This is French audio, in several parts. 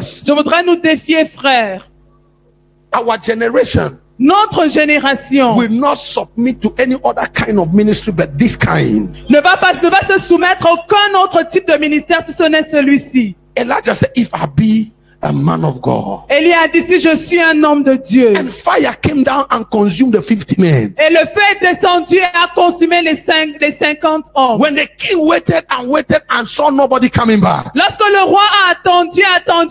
Je voudrais nous défier, frères. Our generation Notre génération will not submit to any other kind of ministry but this kind. ne va se soumettre à aucun autre type de ministère si ce n'est celui-ci. Elijah said, if I be a man of God. Élie a dit, si je suis un homme de Dieu. And fire came down and consumed the 50 men. Et le feu est descendu et a consumé les 50 hommes. When the king waited and saw nobody coming back, Lorsque le roi a attendu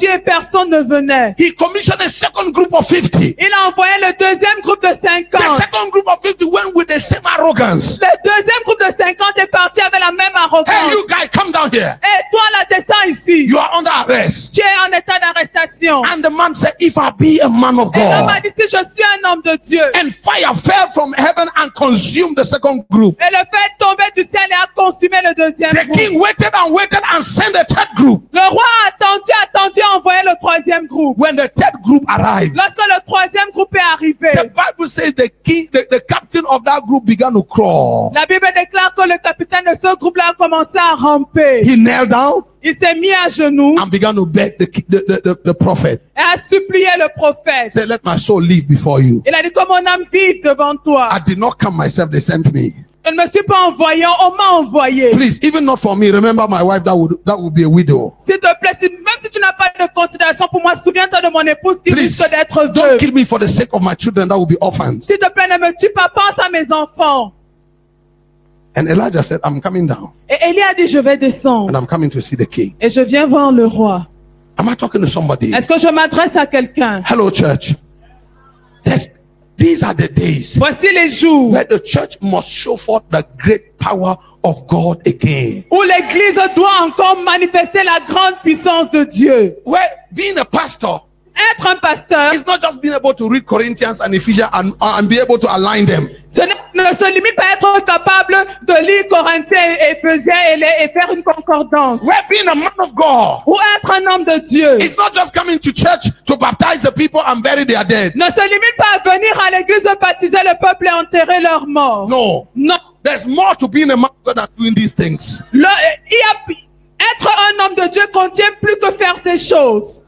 et personne ne venait, he commissioned a second group of 50. il a envoyé le deuxième groupe de 50. The second group of 50 went with the same arrogance. Le deuxième groupe de 50 est parti avec la même arrogance. Hey, you guys, come down here. Et toi là, descends ici. You are under arrest. Tu es en état d'arrestation. And the man said, if I be a man of Et l'homme a God. dit, si je suis un homme de Dieu. And fire fell from heaven and consumed the second group. Et le feu est tombé du ciel et a consumé le deuxième The groupe. king waited and sent the third group. Le roi a attendu et envoyé le troisième groupe. When the third group arrived, Lorsque le troisième groupe est arrivé, the Bible says the captain of that group began to crawl. la Bible déclare que le capitaine de ce groupe-là a commencé à ramper. He knelt down Il s'est mis à genoux and began to beg the prophet. et a supplié le prophète. Say, let my soul live before you. Il a dit, que mon âme vive devant toi. I did not come myself, they sent me. Je ne me suis pas envoyé, on m'a envoyé. Please, even not for me, remember my wife that would be a widow. S'il te plaît, même si tu n'as pas de considération pour moi, souviens-toi de mon épouse qui Please, risque d'être don't veuve. kill me for the sake of my children that will be orphans. S'il te plaît, ne me tue pas, pense à mes enfants. And Elijah said, I'm coming down Et Élie a dit, je vais descendre. and I'm coming to see the king. Et je viens voir le roi. Am I talking to somebody? Est-ce que je m'adresse à quelqu'un? Hello, church. These are the days Voici les jours where the church must show forth the great power of God again. où l'église doit encore manifester la grande puissance de Dieu. Where being a pastor Être un pasteur, is not just being able to read Corinthians and Ephesians and be able to align them. ne se limite pas à être capable de lire Corinthiens et Éphésiens et faire une concordance. Where being a man of God Ou être un homme de Dieu. is not just coming to church to baptize the people and bury their dead. Ne se limite pas à venir à l'église baptiser le peuple et enterrer leurs morts. No. Non. There's more to being a man of God than doing these things. Être un homme de Dieu contient plus que faire ces choses.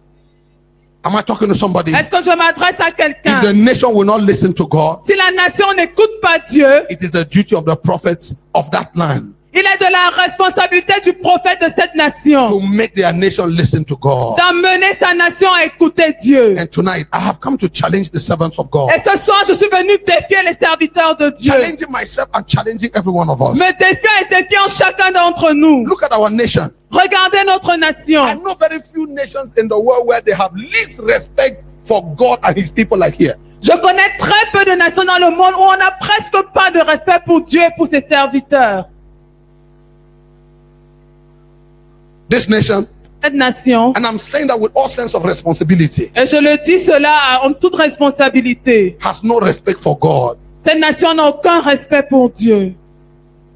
Am I talking to somebody? Est-ce que je m'adresse à If quelqu'un? the nation will not listen to God, Si la nation n'écoute pas Dieu, it is the duty of the prophets of that land il est de la responsabilité du prophète de cette to nation make their nation listen to God. d'amener sa nation à écouter Dieu. And tonight, I have come to challenge the servants of God. Et ce soir, je suis venu défier les serviteurs de Dieu. Challenging myself and challenging every one of us. Me défiant et défiant chacun d'entre nous. Look at our nation. Regardez notre I nation. know very few nations in the world where they have least respect for God and his people like here. Je connais très peu de nations dans le monde où on n'a presque pas de respect pour Dieu et pour ses serviteurs. This nation, Cette nation, and I'm saying that with all sense of responsibility, et je le dis cela en toute responsabilité, has no respect for God. cette nation n'a aucun respect pour Dieu.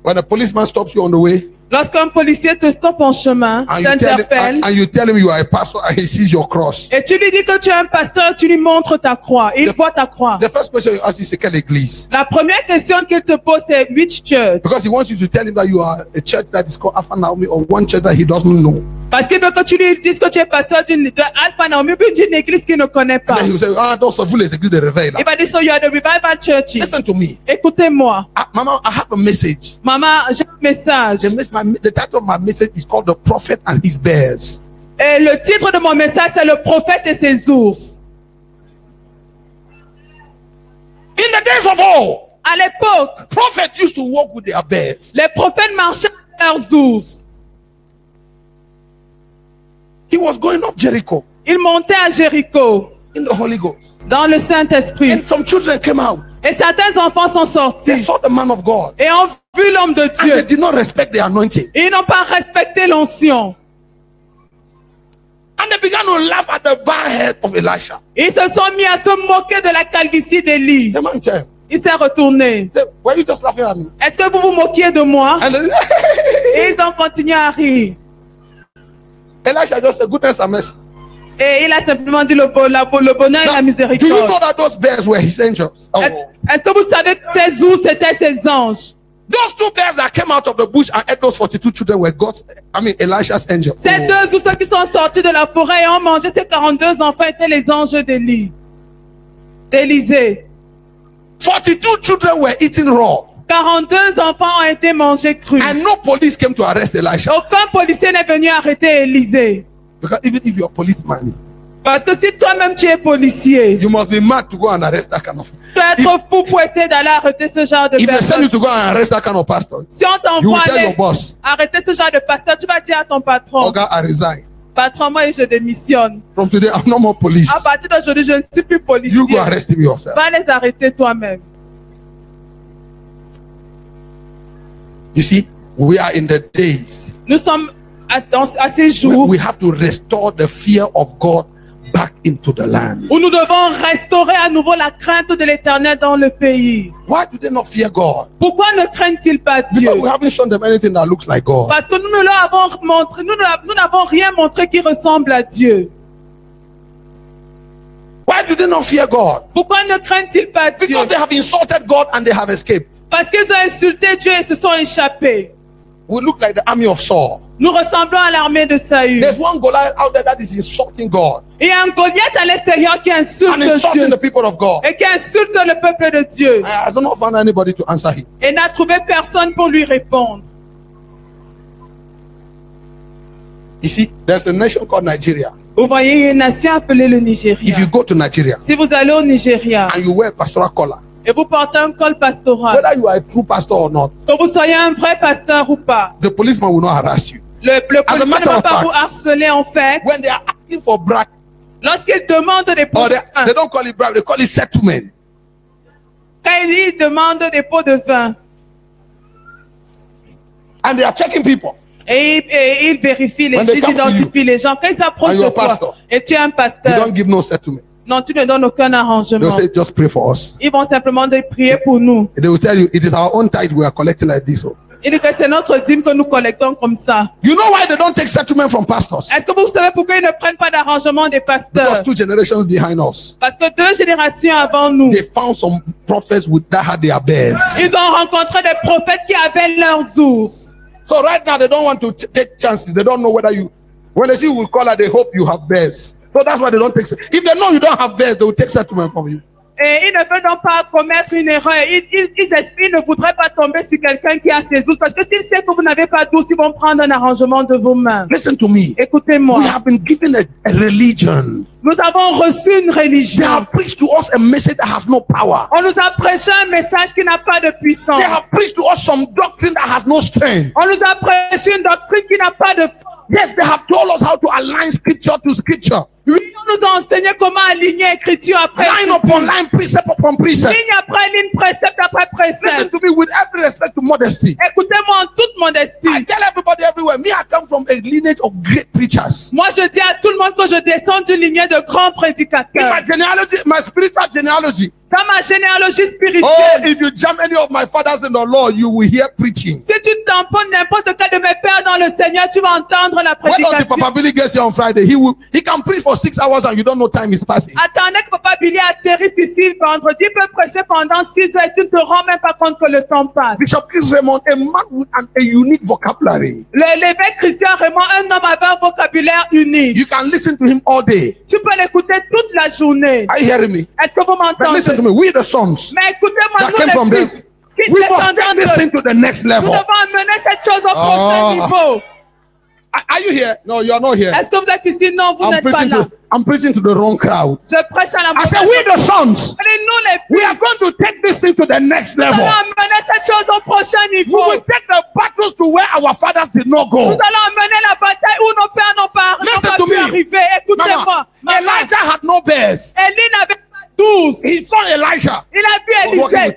When a policeman stops you on the way Lorsqu'un policier te stoppe en chemin, and t'interpelle, you tell him you are a pastor and he sees your cross, et tu lui dis que tu es un pasteur, tu lui montres ta croix, et il voit ta croix. the first question you ask is, c'est quelle église? La première question qu'il te pose, c'est which church? Because he wants you to tell him that you are a church that is called Alpha Naomi or one church that he doesn't know. Parce qu'il veut que tu lui dises que tu es pasteur de Alpha Naomi, puis d'une église qu'il ne connaît And pas. then he will say, donc c'est vous les églises de réveil là. Il va dire, so you are the revival churches. Listen to me. Écoutez-moi. Mama, I have a message. Maman, j'ai un message. The title of my message is called The Prophet and His Bears. Et le titre de mon message, c'est le prophète et ses ours. In the days of old, À l'époque, prophets used to walk with their bears. les prophètes marchaient avec leurs ours. He was going up Jericho Ils montaient à Jéricho, in the Holy Ghost. dans le Saint-Esprit. And some children came out. Et certains enfants sont They sortis saw the man of God. et ont vu l'homme de And they Dieu. did not respect the anointing. Et ils n'ont pas respecté l'onction. And they began to laugh at the bald head of Elisha. Ils se sont mis à se moquer de la calvitie d'Élie. The man said, Il s'est retourné. were you just laughing at me? Est-ce que vous vous moquiez de moi? And then, Et ils ont continué à rire. Elisha just said, goodness and mercy. Et il a simplement dit le bonheur et la Do you miséricorde. know that those bears were his angels? Oh. Est-ce que vous savez que ces ours, c'était ses anges? Those two bears that came out of the bush and ate those 42 children were Elisha's angels. Ces deux ours qui sont sortis de la forêt et ont mangé ces 42 enfants étaient les anges d'Élisée. 42 children were eaten raw. 42 enfants ont été mangés crus. And no police came to arrest Elisha. Aucun policier n'est venu arrêter Élisée. Because even if you're a policeman, parce que si toi-même tu es policier, you must be mad to go and arrest that kind of. Tu dois être fou pour essayer d'aller arrêter ce genre de personnes. If they send you to go and arrest that kind of pastor, si on t'envoie aller arrêter ce genre de pasteur, tu vas dire à ton patron, Oga, I resign. Patron, moi je démissionne. From today, I'm no more police. À partir d'aujourd'hui, je ne suis plus policier. You go arrest him yourself. Va les arrêter toi-même. You see, we are in the days. Nous sommes à ces jours. We have to restore the fear of God back into the land. Où nous devons restaurer à nouveau la crainte de l'Éternel dans le pays. Why do they not fear God? Pourquoi ne craignent-ils pas Dieu? Because we haven't shown them anything that looks like God. Parce que nous ne leur avons montré, nous n'avons rien montré qui ressemble à Dieu. Why do they not fear God? Pourquoi ne craignent-ils pas Dieu? Because they have insulted God and they have escaped. Parce qu'ils ont insulté Dieu et se sont échappés. We look like the army of Saul. Nous ressemblons à l'armée de Saül. There's one Goliath out there that is insulting God. Il y a un Goliath à l'extérieur qui insulte Dieu the people of God. Et qui insulte le peuple de Dieu. I have not found anybody to answer him. Et n'a trouvé personne pour lui répondre. You see, there's a nation called Nigeria. Vous voyez une nation appelée le Nigeria. If you go to Nigeria, si vous allez au Nigeria, and you wear a pastoral collar, et vous portez un col pastoral, whether you are a true pastor or not, que vous soyez un vrai pasteur ou pas, the policeman will not harass you. Le policier ne va pas vous harceler en fait. When they are asking for bribe, lorsqu'ils demandent des pots de vin, they don't call it bribe, they call it settlement. Quand ils demandent des pots de vin, and they are checking people. Et ils vérifient les gens, ils identifient les gens. Quand ils s'approchent de toi, et tu es un pasteur, they don't give no settlement. Non, tu ne donnes aucun arrangement. They'll say, just pray for us. Ils vont simplement prier pour nous. They will tell you, it is our own tithe we are collecting like this. Il dit que c'est notre dîme que nous collectons comme ça. You know why they don't take settlement from pastors? Est-ce que vous savez pourquoi ils ne prennent pas d'arrangement des pasteurs? Because 2 generations behind us. Parce que 2 générations avant nous. They found some prophets that had their bears. Ils ont rencontré des prophètes qui avaient leurs ours. So right now they don't want to take chances. They don't know whether you, when they see you will call her, they hope you have bears. So that's why they don't take. If they know you don't have bears, they will take settlement from you. Et ils ne veulent donc pas commettre une erreur. Ils ne voudraient pas tomber sur quelqu'un qui a ses ours. Parce que s'ils savent que vous n'avez pas d'ours, ils vont prendre un arrangement de vos mains. Listen to me. Écoutez-moi. We have been given a religion. Nous avons reçu une religion. They have preached to us a message that has no power. On nous a prêché un message qui n'a pas de puissance. They have preached to us some doctrine that has no strength. On nous a prêché une doctrine qui n'a pas de force. Yes, they have told us how to align scripture to scripture. Oui, on nous a enseigné comment aligner écriture après line upon line, precept upon precept. Ligne après ligne, précepte après précepte. Listen to me with every respect to modesty. Écoutez-moi en toute modestie. I tell everybody everywhere, me I come from a lineage of great preachers. Moi je dis à tout le monde que je descends d'une lignée de grands prédicateurs. In my genealogy, my spiritual genealogy. Dans ma généalogie spirituelle. Oh, if you jam any of my fathers in the Lord, you will hear preaching. Si tu tamponnes n'importe quel de mes pères dans le Seigneur, tu vas entendre la prédication. When Papa Billy gets here on Friday, he can preach for 6 hours and you don't know time is passing. Attendez que Papa Billy atterrisse ici vendredi, il peut prêcher pendant 6 heures et tu ne te rends même pas compte que le temps passe. Bishop Chris Raymond, a man with a unique vocabulary. L'évêque Christian Raymond, un homme avec un vocabulaire unique. You can listen to him all day. Tu peux l'écouter toute la journée. Are you hearing me? Est-ce que vous m'entendez? Listen to me. We the sons. Mais écoutez-moi, nous les fils, we must take this thing to the next level. Nous devons amener cette chose au prochain niveau. Are you here? No, you are not here. Est-ce que vous êtes ici? Non, vous n'êtes pas là. I'm preaching to the wrong crowd. Je prêche à la I said, we the sons. Nous les fils. We are going to take this thing to the next level. Nous allons amener cette chose au prochain niveau. We will take the battles to where our fathers did not go. Nous allons amener la bataille où nos pères n'ont pas pu arriver. Écoutez-moi. Elijah had no bears. Élie n'avait pas d'ours. He saw Elijah. Il a vu Élisée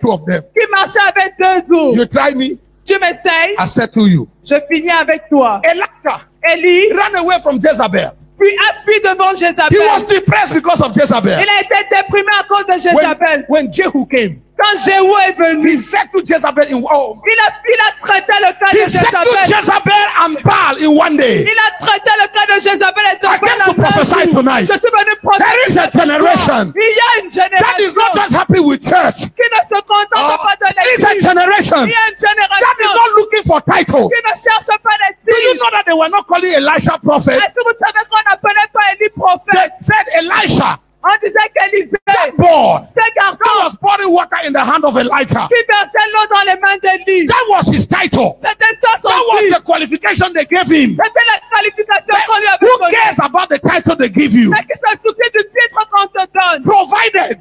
qui marchait avec 2 ours. You try me. Tu m'essayes. I said to you. Je finis avec toi. Elijah. Élie ran away from Jezebel. Puis a fui devant Jézabel. He was depressed because of Jezebel. Il a été déprimé à cause de Jézabel. When Jehu came. Quand Jéhu est venu, he said to Jezebel in il a traité le cas de Jézabel. He said to Jezebel and Baal in one day. Il a traité le cas de Jézabel et de Baal en un jour. Je suis venu There is a generation Il y a une that is not génération just happy with church. qui ne se contente Oh, pas de there is a l'église. generation Il y a une that is génération not looking for title. qui ne cherche pas les Do you titres. know that they were not calling Elisha prophet? Est-ce que vous savez qu'on n'appelait pas Élie They prophète? said Elisha, On disait qu'Élisée, that boy, ce that garçon was pouring water in the hand of Elijah. qui versait l'eau dans les mains d'Élie, That was his title. c'était ça son That was titre. the qualification they gave him. C'était la qualification qu'on lui avait Who donnée. cares about the title they give you? Mais qui se soucie du titre qu'on te donne. Provided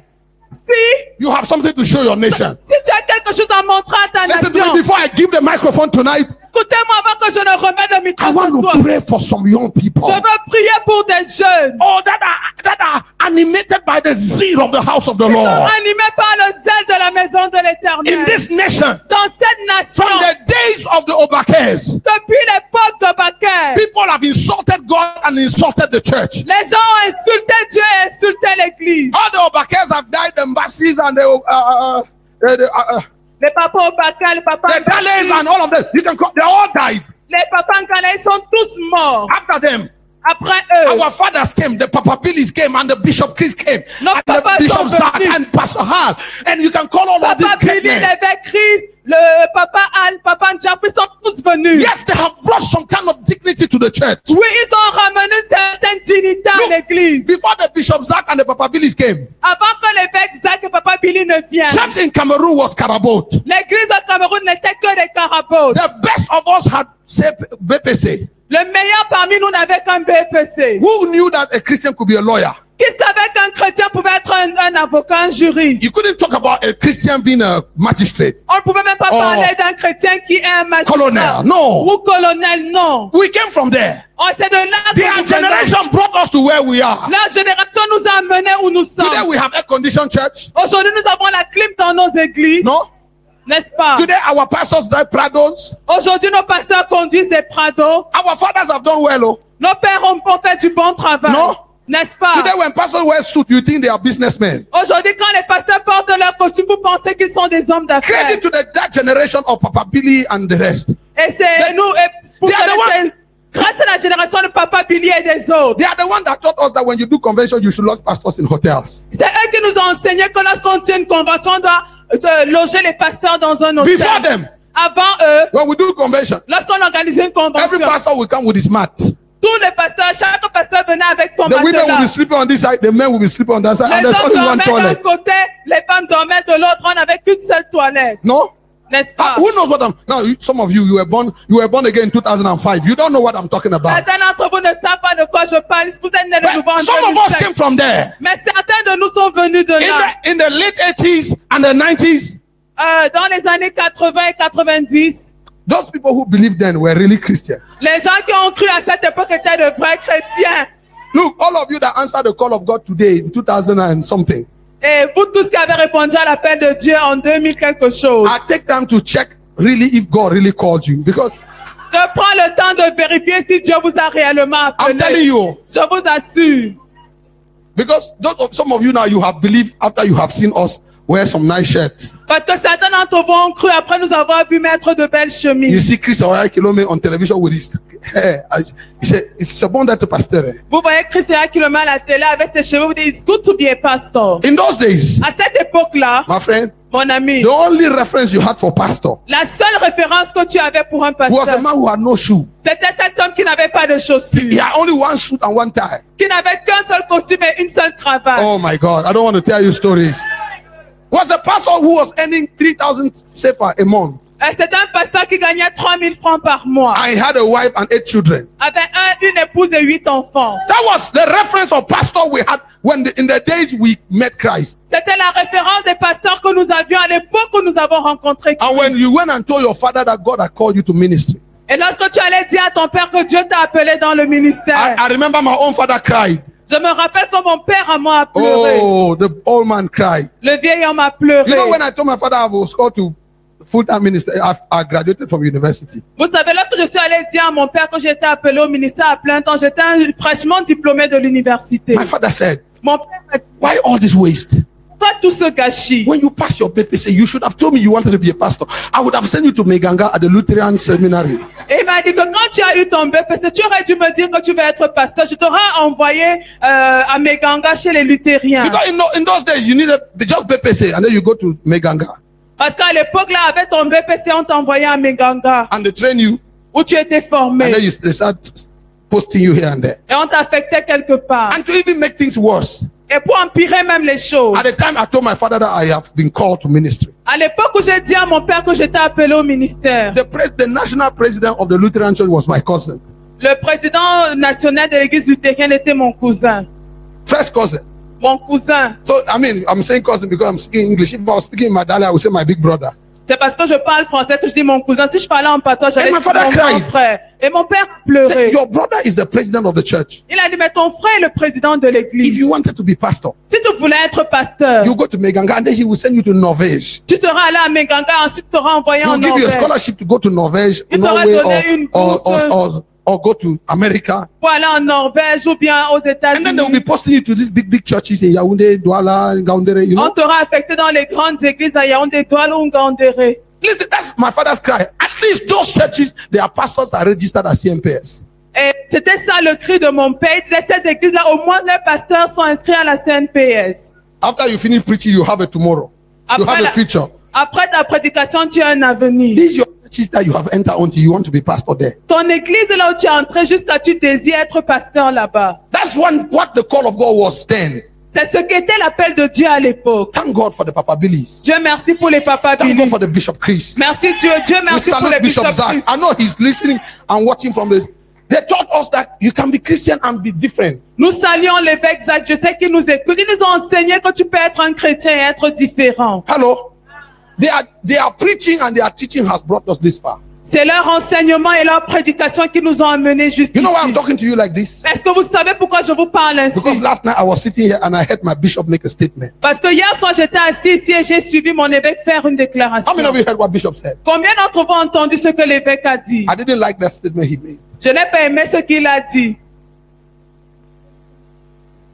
Si you have something to show your nation. tu as quelque chose à montrer à ta Listen to me nation, before I give the microphone tonight. écoutez-moi avant que je ne remette le I micro want ce soir. to pray for some young people. Je veux prier pour des jeunes Oh, that are animated by the zeal of the house of the Lord. animés par le zèle de la maison de In l'Éternel. this nation, Dans cette from nation, the days of the Obakers, depuis l'époque de Baker, people have insulted God and insulted the church. les gens ont insulté Dieu et insulté l'Église. All the Obakers have died, the Mbassis and Les papas au Baker, les papas the Dales and all of them. You can call, they all died. les papas Nkala, ils sont tous morts. After them, Après eux, our fathers came, the Papa Billy's came, and the Bishop Chris came, No, and the Papa Bishop sont Zach, venus. and Pastor Hal, and you can call all of these Papa great Billy, men. l'évêque Chris, le papa Al, papa Njap, ils sont tous venus. Yes, they have brought some kind of dignity to the church. Oui, ils ont ramené une certaine dignité à Look, l'église. before the Bishop Zach and the Papa Billy's came, Avant que l'évêque Zach et papa Billy ne viennent, church in Cameroon was Karabot. l'église au Cameroun n'était que des carabotes. The best of us had BPC. Le meilleur parmi nous n'avait qu'un BPC. Who knew that a Christian could be a lawyer? Qui savait qu'un chrétien pouvait être un avocat, un juriste? You couldn't talk about a Christian being a magistrate. On ne pouvait même pas Oh. parler d'un chrétien qui est un magistrat. Colonel, no. Ou colonel, non. We came from there. Oh, c'est de là que Their nous venons. generation brought us to where we are. La génération nous a amenés où nous Today sommes. we have air-conditioned church. Aujourd'hui, nous avons la clim dans nos églises, No. n'est-ce pas? Today our pastors drive Prados. Aujourd'hui, nos pasteurs conduisent des Prados. Our fathers have done well. Oh. Nos pères ont fait du bon travail. Non. N'est-ce pas? Today when pastors wear suit, you think they are businessmen. Aujourd'hui, quand les pasteurs portent leur costume, vous pensez qu'ils sont des hommes d'affaires. Credit to that generation of Papa Billy and the rest. Et c'est nous, et pour They are the que grâce à la génération de papa Billy et des autres. They are the ones that taught us that when you do convention, you should lodge pastors in hotels. C'est eux qui nous ont enseigné que lorsqu'on tient une convention, on doit loger les pasteurs dans un hôtel. Before them, Avant eux, when we do convention, lorsqu'on organisait une every convention, pastor will come with his mat. tous les pasteurs, chaque pasteur venait avec son The women will be matelas. sleeping on this side, the men will be sleeping on that side, Les and there's hommes only one dormaient d'un toilet. côté, les femmes dormaient de l'autre, on n'avait qu'une seule toilette. No? N'est-ce pas? Who knows what I'm now? Some of you, you were born again in 2005. You don't know what I'm talking about. Certains d'entre vous ne savent pas de quoi je parle. Vous êtes nés de nouveau en But some of us 2005. came from there. Mais certains de nous sont venus de là. In the late 80s and the 90s, Dans les années 80 et 90, those people who believed then were really Christians. les gens qui ont cru à cette époque étaient de vrais chrétiens. Look, all of you that answered the call of God today in 2000 and something, Et vous tous qui avez répondu à l'appel de Dieu en 2000 quelque chose, I take time to check really if God really called you, because je prends le temps de vérifier si Dieu vous a réellement I'm telling appelé. you, Je vous assure. because some of you now, you have believed after you have seen us wear some nice shirts. Parce que certains d'entre vous ont cru après nous avoir vu mettre de belles You chemises. see Chris Kilome on television with his hair. He said, it's a bon d'être pasteur. Vous voyez Christian Kilome à la télé avec ses cheveux, vous dites, it's good to be a pastor. In those days, À cette époque-là, my friend, mon ami, the only reference you had for pastor la seule référence que tu avais pour un was a pasteur, man who had no shoe. c'était cet homme qui n'avait pas de He chaussures, had only one suit and one tie. qui n'avait qu'un seul costume et une seule cravate. Oh my God, I don't want to tell you stories. Was a pastor who was earning 3,000 sefer a month. C'était un pasteur qui gagnait 3000 francs par mois, And he had a wife and 8 children. avec une épouse et 8 enfants. That was the reference of pastor we had in the days we met Christ. C'était la référence des pasteurs que nous avions à l'époque où nous avons rencontré And Christ. when you went and told your father that God had called you to ministry, Et lorsque tu allais dire à ton père que Dieu t'a appelé dans le ministère, I remember my own father cried. je me rappelle que mon père à moi a pleuré. Oh, the old man cried. Le vieil homme a pleuré. You know, when I told my father I was called to full-time minister, I graduated from university. Vous savez, là que je suis allé dire à mon père que j'étais appelé au ministère à plein temps, j'étais fraîchement diplômé de l'université. My father said, Mon père m'a dit, why all this waste? Pourquoi tout ce gâchis? When you pass your BPC, you should have told me you wanted to be a pastor. I would have sent you to Meganga at the Lutheran Seminary. Et il m'a dit que quand tu as eu ton BPC, tu aurais dû me dire que tu vas être pasteur. Je t'aurais envoyé à Meganga chez les luthériens. Because in those days, you needed just BPC and then you go to Meganga. Parce qu'à l'époque, là, avec ton BPC, on t'envoyait à Meganga, And they train you où tu étais formé. and then they start posting you here and there. Et on t'affectait quelque part. And to even make things worse, Et pour empirer même les choses. at the time I told my father that I have been called to ministry. À l'époque où j'ai dit à mon père que j'étais appelé au ministère, The national president of the Lutheran Church was my cousin. le président national de l'église luthérienne était mon cousin. First cousin. Mon cousin. So, I mean, I'm saying cousin because I'm speaking English. If I was speaking in Madala, I would say my big brother. C'est parce que je parle français que je dis mon cousin. Si je parlais en patois, j'allais And my dire father mon grand cried. frère. Et mon père Say, pleurait. your brother is the president of the church. Il a dit, mais ton frère est le président de If l'église. you wanted to be pastor, Si tu voulais être pasteur, you go to Meganga and then he will send you to Norvège. tu seras allé à Meganga, ensuite tu seras envoyé He en will give you a Norvège scholarship to go to Norvège, Il t'aura Norway, donné une bourse. or go to America. pour aller en Norvège ou bien aux And then they will be États-Unis. posting you to these big churches in Yaoundé, Douala, Gaoundéré, you On know. t'aura affecté dans les grandes églises à Yaoundé, Douala ou Ngandéré. Listen, that's my father's cry. At least those churches, their pastors are registered as CMPS. Et c'était ça le cri de mon père. Il disait, ces églises-là, au moins les pasteurs sont inscrits à la CNPS. After you finish preaching, you have a tomorrow. You Après have a la- future. Après ta prédication, tu as un avenir. These are your churches that you have entered onto. You want to be pastor there. Ton église là où tu es entré jusqu'à tu désires être pasteur là-bas. That's what the call of God was then. C'est ce qu'était l'appel de Dieu à l'époque. Thank God for the Papa Billies. Dieu merci pour les papas Thank God Billy. for the Bishop Chris. Merci Dieu. Dieu We merci pour les salute Bishop bishops. Zach. Christ. I know he's listening and watching from this. They taught us that you can be Christian and be different. Nous saluons l'évêque Zach. Je sais qu'il nous écoute. Il nous a enseigné que tu peux être un chrétien et être différent. Hello. They are preaching and their teaching has brought us this far. C'est leur enseignement et leur prédication qui nous ont amenés You jusqu'ici. know why I'm talking to you like this? Est-ce que vous savez pourquoi je vous parle ainsi? Because last night I was sitting here and I heard my bishop make a statement. Parce que hier soir, j'étais assis ici et j'ai suivi mon évêque faire une déclaration. How many of you heard what Bishop said? Combien d'entre vous ont entendu ce que l'évêque a dit? I didn't like that statement he made. Je n'ai pas aimé ce qu'il a dit.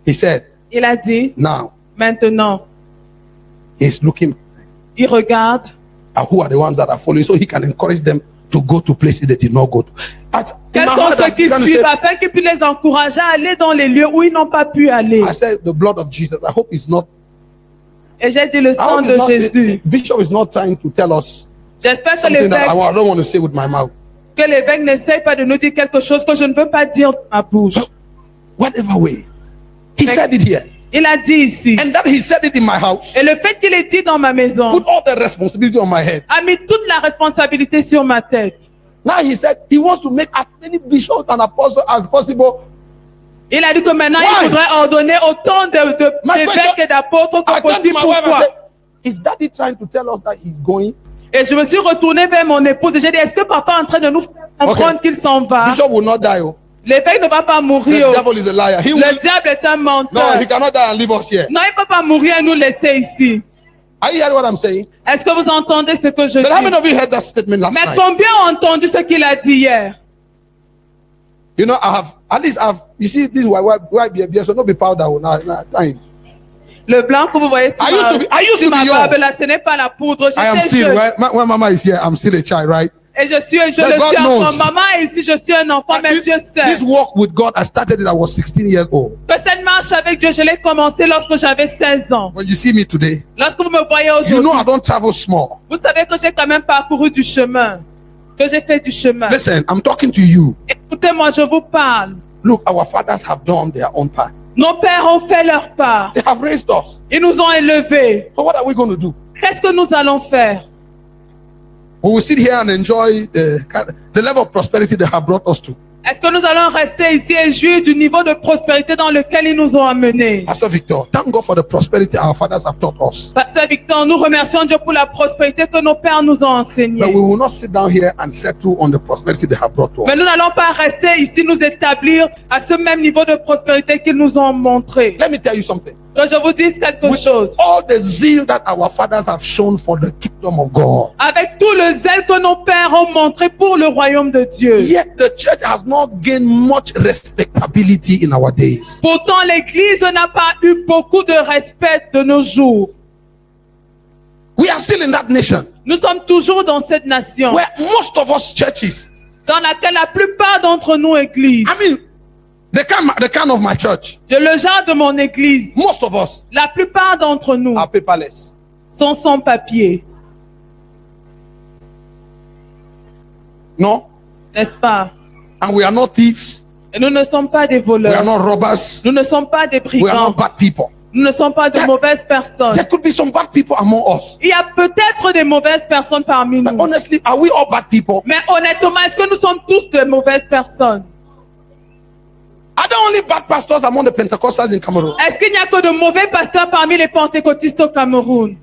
He said, Il a dit, now maintenant, he's looking il regarde at who are the ones that are following so he can encourage them to go to places they did not go to. In quels my sont heart, ceux I qui began to suivent say- afin qu'il puisse les encourager à aller dans les lieux où ils n'ont pas pu aller. I said, the blood of Jesus. I hope it's not. Et j'ai dit le I sang hope de it's not Jésus. Bishop is not trying to tell us J'espère que something that l'évêque I don't want to say with my mouth. n'essaye pas de nous dire quelque chose que je ne veux pas dire de ma bouche. Whatever way. He said it here. Il a dit ici. And that he said it in my house. Et le fait qu'il ait dit dans ma maison Put all the responsibility on my head. a mis toute la responsabilité sur ma tête. Now he said he wants to make as many bishops and apostles as possible. Il a dit que maintenant Why? il faudrait ordonner autant My d'évêques question- et d'apôtres I que turned to possible. my wife and Pourquoi? said, is daddy trying to tell us that he's going? Et je me suis retournée vers mon épouse et j'ai dit, est-ce que papa est en train de nous faire comprendre qu'il s'en va? Bishop will not die. Oh. L'évêque ne va pas The mourir. Oh. devil is a liar. He will. Le diable est un No, menteur. he cannot die and leave us here. Non, il ne peut pas mourir et nous laisser ici. Are you hearing what I'm saying? Est-ce que vous entendez ce que je But how many dis? of you heard that statement last Mais night? combien ont entendu ce qu'il a dit hier? You know, you see, this is why be so not be powder now time. Le blanc que vous voyez sur I used to sur be ma young. barbe là, ce n'est pas la poudre. I am J'étais still, jeune. right? When mama is here, I'm still a child, right? Et je But le God suis knows. encore. Maman est ici, je suis un enfant, mais Dieu This sait. walk with God, I started it, I was 16 years old. Que cette marche avec Dieu, je l'ai commencé lorsque j'avais 16 ans. When you see me today, Lorsque vous me voyez you aujourd'hui, know I don't travel small. vous savez que j'ai quand même parcouru du chemin. Que j'ai fait du chemin. Listen, I'm talking to you. Écoutez-moi, je vous parle. Look, our fathers have done their own part. Nos pères ont fait leur part. They have raised us. Ils nous ont élevés. So what are we going to do? Qu'est-ce que nous allons faire? We will sit here and enjoy the level of prosperity they have brought us to. Est-ce que nous allons rester ici et jouir du niveau de prospérité dans lequel ils nous ont amenés? Pastor Victor, thank God for the prosperity our fathers have taught us. Pasteur Victor, nous remercions Dieu pour la prospérité que nos pères nous ont enseignée. But we will not sit down here and settle on the prosperity they have brought to Mais us. nous n'allons pas rester ici nous établir à ce même niveau de prospérité qu'ils nous ont montré. Let me tell you something. Que je vous dise quelque With chose. all the zeal that our fathers have shown for the kingdom of God, Avec tout le zèle que nos pères ont montré pour le royaume de Dieu. yet the church has not gained much respectability in our days. Pourtant, l'Église n'a pas eu beaucoup de respect de nos jours. We are still in that nation Nous sommes toujours dans cette nation where most of us churches, dans laquelle la plupart d'entre nous églises, I mean, the kind of my church, le genre de mon église, most of us la plupart d'entre nous are paperless. sont sans papier, No? n'est-ce pas? And we are not thieves. Et nous ne sommes pas des We are voleurs, not robbers. nous ne sommes pas des We are not brigands, bad people. nous ne sommes pas de mauvaises personnes. There could be some bad people among us. Il y a peut-être des mauvaises personnes parmi But nous. honestly, are we all bad people? Mais honnêtement, est-ce que nous sommes tous de mauvaises personnes? Are there only bad pastors among the Pentecostals in Cameroon? Est-ce qu'il n'y a que de mauvais pasteurs parmi les pentecôtistes au Cameroun?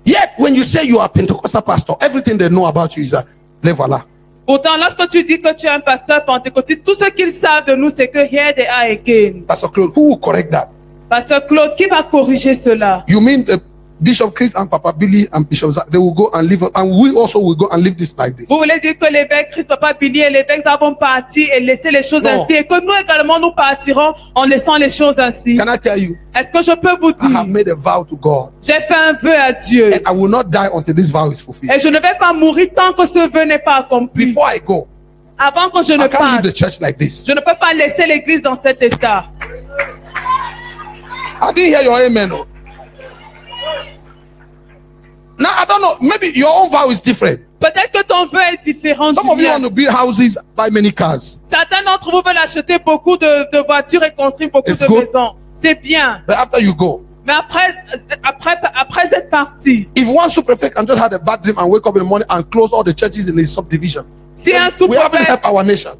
Yet, when you say you are a Pentecostal pastor, everything they know about you is that, les voilà. Pourtant, lorsque tu dis que tu es un pasteur pentecôtiste, tout ce qu'ils savent de nous, c'est que here they are again. Pastor Claude, who will correct that? Pasteur Claude, qui va corriger cela? You mean Bishop Chris and Papa Billy and Bishop Zach, they will go and live, and we also will go and live this like this. Vous voulez dire que l'évêque Christ, Papa Billy et l'évêque vont partir et laisser les choses Non. ainsi, et que nous également nous partirons en laissant les choses ainsi? Can I tell you? Est-ce que je peux vous I have dire, made a vow to God, j'ai fait un vœu à Dieu, and I will not die until this vow is fulfilled. et je ne vais pas mourir tant que ce vœu n'est pas accompli. Before I go, Avant que je I ne can't leave parte, the church like this. je ne peux pas laisser l'église dans cet état. I didn't hear your amen. Oh. Now, I don't know, maybe your own vow is different. Peut-être que ton vœu est différent. Some of you Julien. want to build houses, buy many cars. Certains d'entre vous veulent acheter beaucoup de voitures et construire beaucoup It's de good. maisons. C'est bien. But after you go, Mais après cette partie, if one sous-prefect can just have a bad dream and wake up in the morning and close all the churches in his subdivision, si un we haven't sous-préfet helped our nation.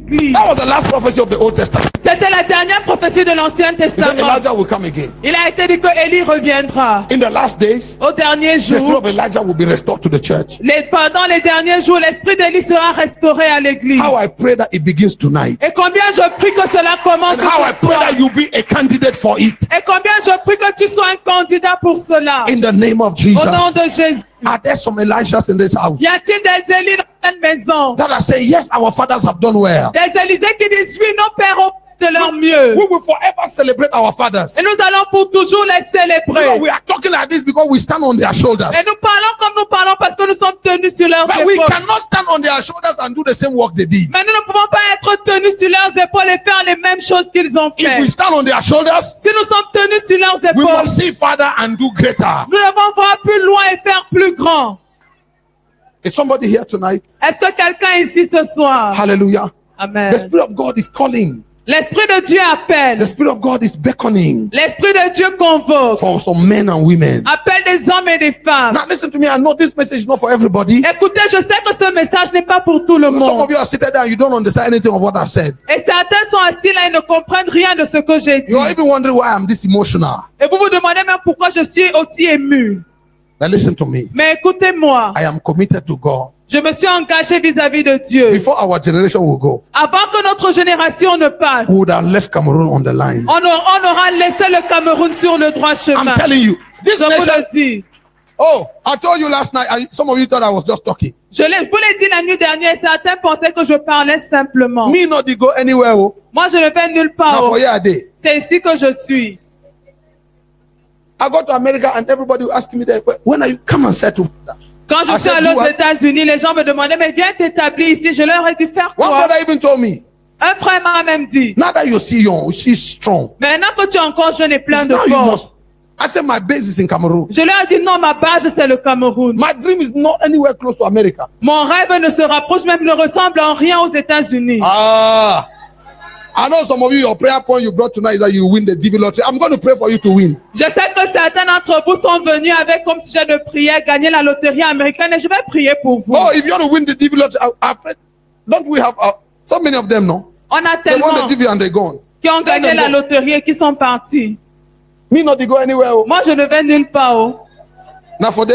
l'église. That was the last prophecy of the Old Testament. C'était la dernière prophétie de l'Ancien He said Testament. Elijah will come again. Il a été dit que Élie reviendra. In the last days, Au dernier the spirit jour, of Elijah will be restored to the church. pendant les derniers jours, l'esprit d'Élie sera restauré à l'église. How I pray that it begins tonight. Et combien je prie que cela commence And how I ce pray soir. that you be a candidate for it. Et combien je prie que tu sois un candidat pour cela. In the name of Au nom Jesus. de Jésus. Are there some Elishas in this house Y a-t-il des Élis dans cette maison? that are saying, yes, our fathers have done well? Des Élisées qui disent oui, nos pères ont fait de leur mieux. We will forever celebrate our fathers. Et nous allons pour toujours les célébrer. You know, we are talking like this because we stand on their shoulders. Et nous parlons comme nous parlons parce que nous sommes tenus sur leurs But we épaules. cannot stand on their shoulders and do the same work they did. Mais nous ne pouvons pas être tenus sur leurs épaules et faire les mêmes choses qu'ils ont If fait. we stand on their shoulders, Si nous sommes tenus sur leurs we épaules, must see farther and do greater. nous devons voir plus loin et faire plus grand. Is somebody here tonight? Est-ce que quelqu'un ici ce soir? Hallelujah. Amen. The Spirit of God is calling. L'Esprit de Dieu The appelle. Spirit of God is beckoning L'Esprit de Dieu convoque. for some men and women. Appelle des hommes et des femmes. Now listen to me. I know this message is not for everybody. Écoutez, je sais que ce message n'est pas pour tout le Some monde. of you are seated there and you don't understand anything of what I've said. Et certains sont assis là et ne comprennent rien de ce que j'ai dit. You are even wondering why I'm this emotional. Et vous vous demandez même pourquoi je suis aussi ému. Now listen to me. Mais écoutez-moi, I am committed to God. je me suis engagé vis-à-vis de Dieu. Before our generation will go, Avant que notre génération ne passe, we would have left Cameroon on the line. on aura laissé le Cameroun sur le droit chemin. I'm telling you, this Je vous nation. le dis. Oh, I told you last night. Some of you thought I was just talking. Je vous l'ai dit la nuit dernière, certains pensaient que je parlais simplement. Me not to go anywhere. Oh. Moi, je ne vais nulle part. Now for you a day. C'est ici que je suis. I go to America and everybody will ask me that, when are you come and settle? Quand je I suis said, allé do aux what? États-Unis, les gens me demandaient, mais viens t'établir ici. Je leur ai dit, faire One quoi? brother even told me, Un frère m'a même dit, now that you see young, you see strong. maintenant que tu es encore jeune et plein It's de now you force. must. I said my base is in Cameroon. Je leur ai dit, non, ma base, c'est le Cameroun. My dream is not anywhere close to America. Mon rêve ne se rapproche même, ne ressemble en rien aux États-Unis. Ah, I know some of you, your prayer point you brought tonight is that you win the DV lottery. I'm going to pray for you to win. Je sais que certains d'entre vous sont venus avec comme sujet de prière gagner la loterie américaine et je vais prier pour vous. Oh, if you want to win the DV lottery, I pray. Don't we have so many of them, no? On a They tellement won the DV and they're gone. qui ont Let gagné them la go. loterie et qui sont partis. Me not to go anywhere. Oh. Moi, je ne vais nulle part. Oh. Now for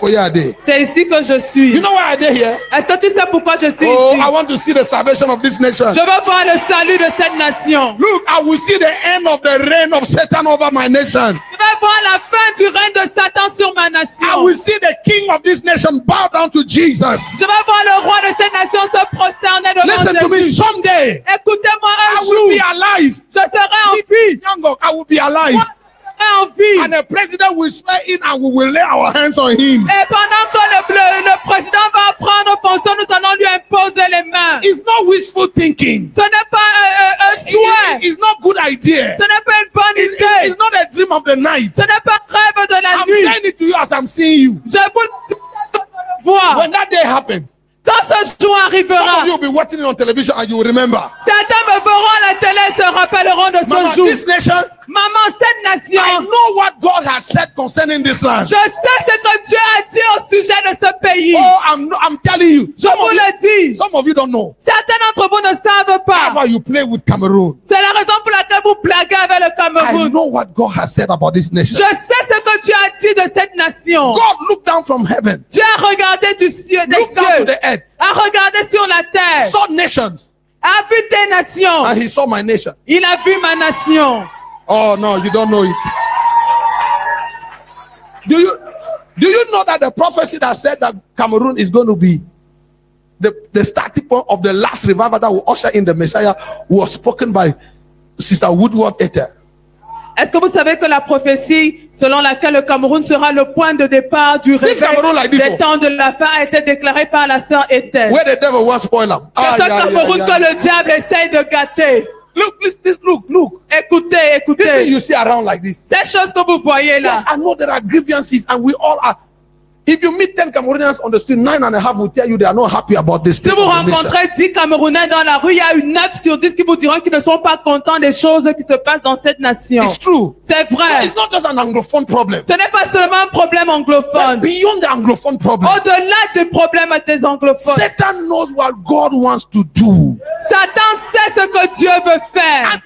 you a day. C'est ici que je suis. You know why I day here? Est-ce que tu sais pourquoi je suis Oh, ici? I want to see the salvation of this nation. Je veux voir le salut de cette nation. Look, I will see the end of the reign of Satan over my nation. Je veux voir la fin du règne de Satan sur ma I nation. will see the king of this nation bow down to Jesus. Je veux voir le roi de cette nation se prosterner devant Listen to me, Jésus. someday Écoutez-moi I un will jour. be alive. Je serai en vie. Young, I will be alive. Moi, je serai en vie. And the president will swear in and we will lay our hands on him. Et pendant que le président va prendre fonction, nous allons lui imposer les mains. It's not wishful thinking. Ce n'est pas un souhait. It's not good idea. Ce n'est pas une bonne idée. It's not a dream of the night. Ce n'est pas un rêve de la I'm nuit. saying it to you as I'm seeing you. Je vous le dis de le voir. When that day happens, Quand ce jour some arrivera, of you will be watching it on television and you will remember. certains me verront à la télé et se rappelleront de Mama, ce jour. this nation, Maman, cette I nation, know what God has said concerning this land. je sais ce que Dieu a dit au sujet de ce pays. Oh, I'm telling you. Je vous le dis. Some of you don't know. Certains d'entre vous ne savent That's pas. why you play with Cameroon. C'est la raison pour laquelle vous blaguez avec le I Cameroun. know what God has said about this nation. Je sais ce que Dieu a dit de cette nation. God looked down from heaven, Dieu a regardé du ciel, des looked down to cieux, the earth, a regardé sur la terre, saw nations, a vu tes nations. and he saw my nation. Il a vu ma nation. Oh no, you don't know it. Do you know that the prophecy that said that Cameroon is going to be the starting point of the last revival that will usher in the Messiah was spoken by Sister Woodward Ether? Est-ce que vous savez que la prophétie selon laquelle le Cameroun sera le point de départ du réveil Cameroun like this des one. temps de la fin a été déclarée par la sœur Ethel. Where the devil wants spoil them. C'est ce Cameroun que le diable essaye de gâter. Look. Écoutez, This écoutez. thing you see around like this. Ces choses que vous voyez Yes, là. I know there are grievances and we all are. If you meet 10 Cameroonians on the street, 9.5 will tell you they are not happy about this. Si vous rencontrez 10 Camerounais dans la rue, il y a une 9 sur 10 qui vous diront qu'ils ne sont pas contents des choses qui se passent dans cette nation. It's true. C'est So vrai. it's not just an Anglophone problem. Ce n'est pas seulement un problème But anglophone. beyond the Anglophone problem, Au-delà du problème des anglophones, Satan knows what God wants to do. Satan sait ce que Dieu veut faire. And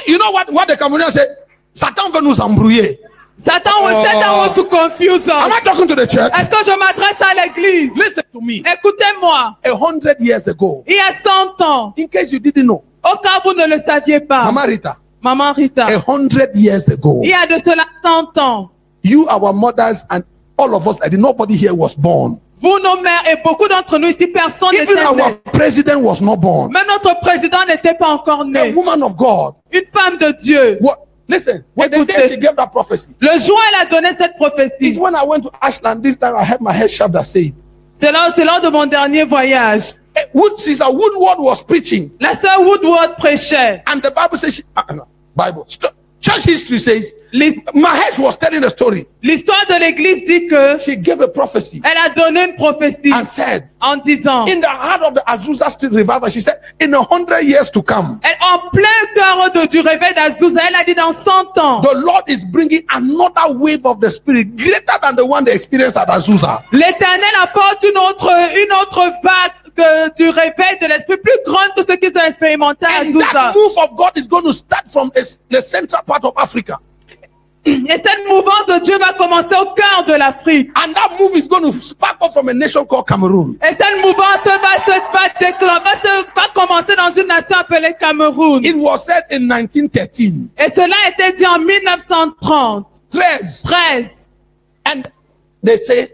you know what the Cameroonians say? Satan veut nous embrouiller. Satan wants to confuse Am I us. talking to the church? Est-ce que je m'adresse à l'église? Listen to me. Écoutez-moi. 100 years ago, Il y a 100 ans, in case you didn't know, au cas où vous ne le saviez pas, Mama Rita, Maman Rita, 100 years ago, il y a de cela 100 ans, you, our mothers, and all of us, nobody here was born. vous, nos mères et beaucoup d'entre nous ici, personne Even n'était our né. president was not born. Même notre président n'était pas encore A né. woman of God. Une femme de Dieu. What? Listen, when the day Écoutez. she gave that prophecy, Le jour où elle a donné cette is prophétie, when I went to Ashland. This time I had my head shaved. I said, c'est lors de mon dernier voyage. Sister Woodward was preaching, La sœur Woodward prêchait. and the Bible says, Bible, church history says, L'his- Mahesh was telling a story. L'histoire de l'église dit que She gave a prophecy elle a donné une prophétie and said, en disant, in the heart of the Azusa Street revival, she said, in 100 years to come, elle, en plein cœur du réveil d'Azusa, elle a dit dans 100 ans, the Lord is bringing another wave of the Spirit greater than the one they experienced at Azusa. l'Éternel apporte une autre vague du réveil de l'esprit plus grande que ce qu'ils ont expérimenté à And Azusa. that move of God is going to start from the central part of Africa. Et cette mouvance de Dieu va commencer au cœur de l'Afrique. And that move is going to spark up from a nation called Cameroon. Et cette mouvance va commencer dans une nation appelée Cameroun. It was said in 1913. Et cela a été dit en 1930. 13. And they say,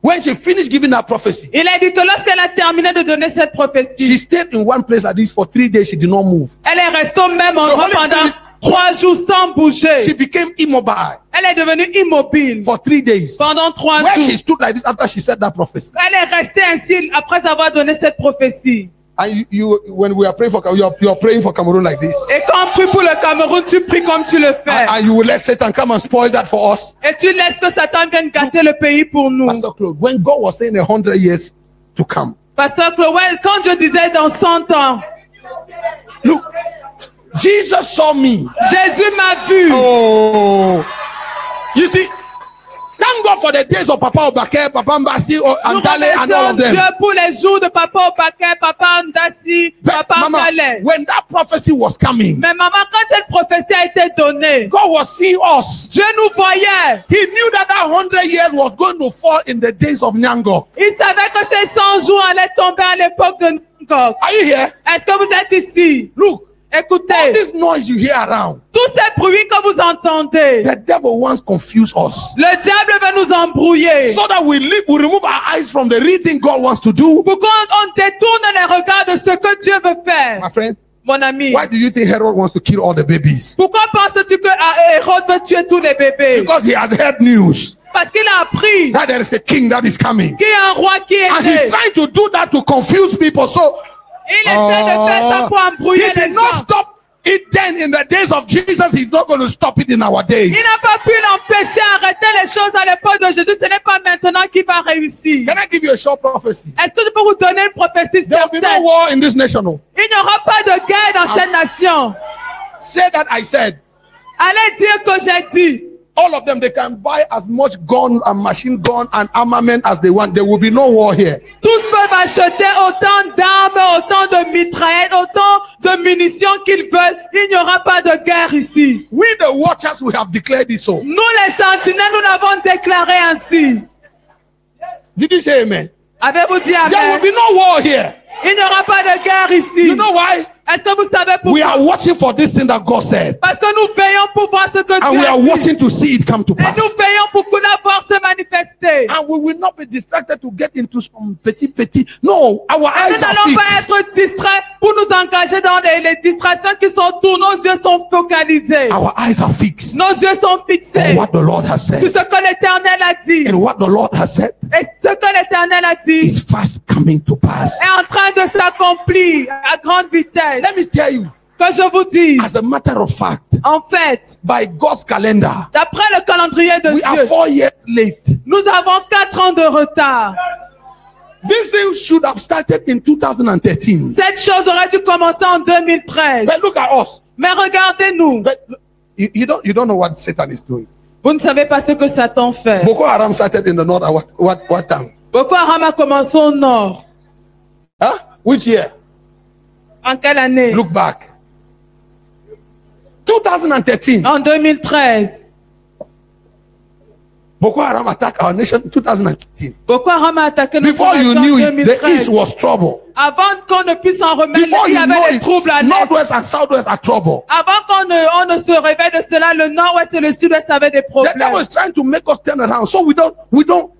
when she finished giving her prophecy, Il a dit que lorsqu'elle a terminé de donner cette she prophétie, stayed in one place like this for 3 days. She did not move. elle est restée au même endroit Holy pendant Spirit- 3 jours sans She bouger. became immobile Elle est devenue immobile for 3 days. pendant 3 Where she jours. stood like this after she said that prophecy. Elle est restée ainsi après avoir donné cette prophétie. And when we are praying for you are praying for Cameroon like this. Et quand on prie pour le Cameroun, tu pries comme tu le fais. And you will let Satan come and spoil that for us. Et tu laisses que Satan vienne gâter le pays pour nous. Pastor Claude, when God was saying 100 years to come, Pasteur Crowell, quand je disais dans 100 ans, look, Jesus saw me. Jésus m'a vu. Oh, you see, thank God for the days of Papa Obake, Papa Mbasi, Nous Andale, and all remercions of them. Dieu pour les jours de Papa Obake, Papa Ndassi, But Papa Mama, Mbale. when that prophecy was coming, Mais maman, quand cette prophétie a été donnée, God was seeing us. Dieu nous voyait. He knew that 100 years was going to fall in the days of Nyango. Il savait que ces 100 jours allaient tomber à l'époque de Ngok. Are you here? Est-ce que vous êtes ici? Look, all Écoutez, this noise you hear around, tous ces bruits que vous entendez, the devil wants to confuse us. le diable veut nous embrouiller. So that we remove our eyes from the real thing God wants to do. Pour qu'on détourne les regards de ce que Dieu veut faire. My friend, Mon ami, why do you think Herod wants to kill all the babies? pourquoi penses-tu que Hérode veut tuer tous les bébés? Because he has heard news Parce qu'il a appris that there is a king that is coming. qu'il y a un roi qui est And né. he's trying to do that to confuse people. So Il essaie de faire ça pour embrouiller he les did not gens. stop it then in the days of Jesus. He's not going to stop it in our days. Il n'a pas pu l'empêcher d'arrêter les choses à l'époque de Jésus. Ce n'est pas maintenant qu'il va réussir. Can I give you a short prophecy? Est-ce que je peux vous donner une prophétie There will be no certaine? war in this nation. No. Il n'y aura pas de guerre dans cette nation. Say that I said. Allez dire que j'ai dit. All of them, they can buy as much guns and machine gun and armament as they want. There will be no war here. Tous peuvent acheter autant d'armes, autant de mitraillettes, autant de munitions qu'ils veulent. Il n'y aura pas de guerre ici. We, the watchers, we have declared it so. Nous, les sentinelles, nous l'avons déclaré ainsi. Did you say amen? Avez-vous dit There will amen? be no war here. Il n'y aura pas de guerre ici. You know why? Est-ce que vous savez We pourquoi? are watching for this thing that God said. Parce que nous veillons pour voir ce que And Dieu we a are dit. watching to see it come to Et pass. nous veillons pour la voir se manifester. And we will not be distracted to get into some petit. No, our Nous eyes are n'allons pas fixed. être distraits pour nous engager dans les distractions qui sont autour. Nos yeux sont focalisés. Our eyes are fixed Nos yeux sont on fixés what the Lord has sur said. ce que l'Éternel a dit. And what the Lord has said Et ce que l'Éternel a dit is fast coming to pass. est en train de s'accomplir à grande vitesse. Let me tell you, Que je vous dise, as a matter of fact, en fait, by God's calendar, d'après le calendrier de we are Dieu, 4 years late. nous avons 4 ans de retard. This thing should have started in 2013. Cette chose aurait dû commencer en 2013. But look at us. Mais regardez-nous. But you don't know what Satan is doing. Vous ne savez pas ce que Satan fait. Boko Haram started in the north at what time? Boko Haram a commencé au nord. Huh? Which year? En quelle année? Look back. 2013. En 2013. Boko Haram attacked our nation in 2013. Boko Haram a attaqué notre Before you nation knew en it, the 2013. east was trouble. Avant qu'on ne puisse s'en remettre, Before il y you avait know des it, troubles à l'est. northwest and southwest are trouble. Avant qu'on ne se réveille de cela, le nord-ouest et le sud-ouest avaient des The problèmes. devil is trying to make us turn around. So we don't,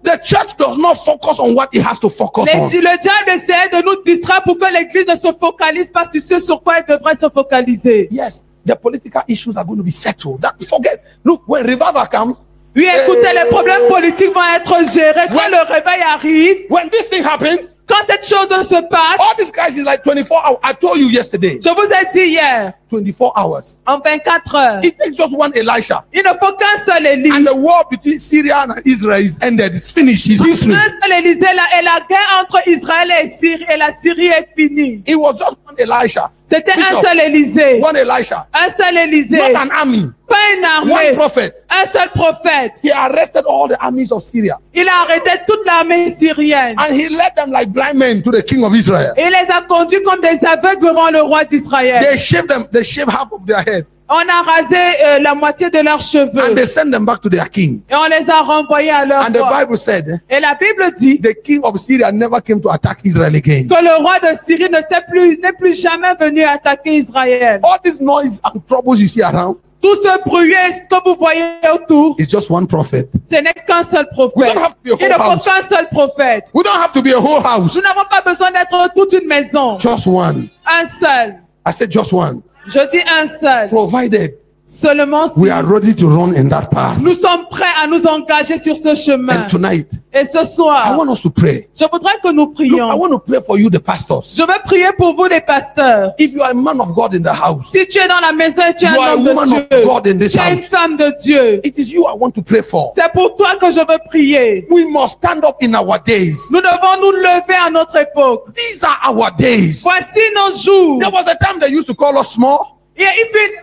the church does not focus on what it has to focus on. Le diable essayait de nous distraire pour que l'église ne se focalise pas sur ce sur quoi elle devrait se focaliser. Yes, the political issues are going to be settled. Forget. Look, when revival comes, Oui, écoutez, les problèmes politiques vont être gérés. Quand le réveil arrive, when this thing happens, quand cette chose se passe, all these guys is like 24 hours. I told you yesterday, je vous ai dit hier, 24 hours. en 24 heures, It takes just one Elisha. il ne faut qu'un seul Élie. And the war between Syria and Israel is ended. It's finished. It's history. Un seul Élysée, et la guerre entre Israël et la Syrie est finie. It was just one Elisha. C'était un Bishop, seul Élysée. one Elisha. Un seul Élysée. Not an army. Pas une armée. One prophet. Un seul prophète. He arrested all the armies of Syria. Il a arrêté toute l'armée syrienne. And he led them like blind men to the king of Israel. Et il les a conduits comme des aveugles devant le roi d'Israël. They shaved them. They shaved half of their head. On a rasé la moitié de leurs cheveux. And they sent them back to their king. Et on les a renvoyés à leur And the roi. Bible said, Et la Bible dit the king of Syria never came to attack Israel again. que le roi de Syrie n'est plus jamais venu attaquer Israël. All this noise and troubles you see around Tout ce bruit que vous voyez autour, is just one prophet. ce n'est qu'un seul We prophète. don't have to be a Il ne whole faut house. qu'un seul prophète. We don't have to be a whole house. Nous n'avons pas besoin d'être toute une maison. Just one. Un seul. I said just one. Je dis un seul. Provided Seulement si we are ready to run in that path. nous sommes prêts à nous engager sur ce chemin. And tonight, Et ce I soir, want us to pray. je voudrais que nous Look, prions. I want to pray for you, the pastors. Je veux prier pour vous les pasteurs. If you are a man of God in the house, Si tu es dans la maison et tu es You are un a homme woman de of Dieu, God in this tu es une house. femme de Dieu, it is you I want to pray for. c'est pour toi que je veux prier. We must stand up in our days. Nous devons nous lever à notre époque. These are our days. Voici nos jours. There was a time they used to call us small. Et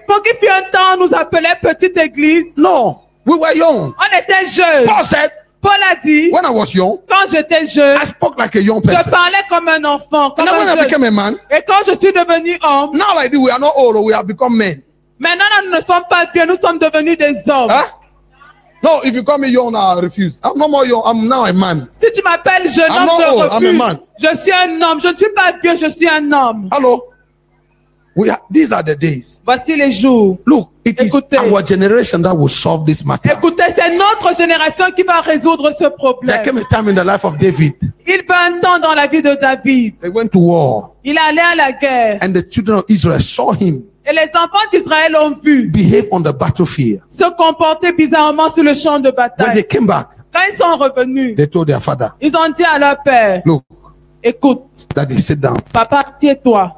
pour qu'il fut un temps, on nous appelait petite église. No, we were young. On était jeunes. Paul said, Paul a dit, when I was young, quand j'étais jeune, I spoke like a young je person. parlais comme un enfant, comme And then when un I jeune. became a man, Et quand je suis devenu homme, now like this, we are not old, we have become men. maintenant nous ne sommes pas vieux, nous sommes devenus des hommes. Huh? No, if you call me young now, I refuse. I'm no more young. I'm now a man. Si tu m'appelles jeune I'm homme, not je old, I'm a refuse. man. Je suis un homme. Je ne suis pas vieux, je suis un homme. Hello? These are the days. Voici les jours. Look, it is Écoutez. our generation that will solve this matter. Écoutez, c'est notre génération qui va résoudre ce There problème. came a time in the life of David. Il fut un temps dans la vie de David. They went to war, Il allait à la guerre. and the children of Israel saw him Et les enfants d'Israël ont vu behave on the battlefield. se comporter bizarrement sur le champ de When they bataille. came back, Quand ils sont revenus, they told their father, ils ont dit à leur père, look, écoute, daddy, sit down. papa, tiens-toi.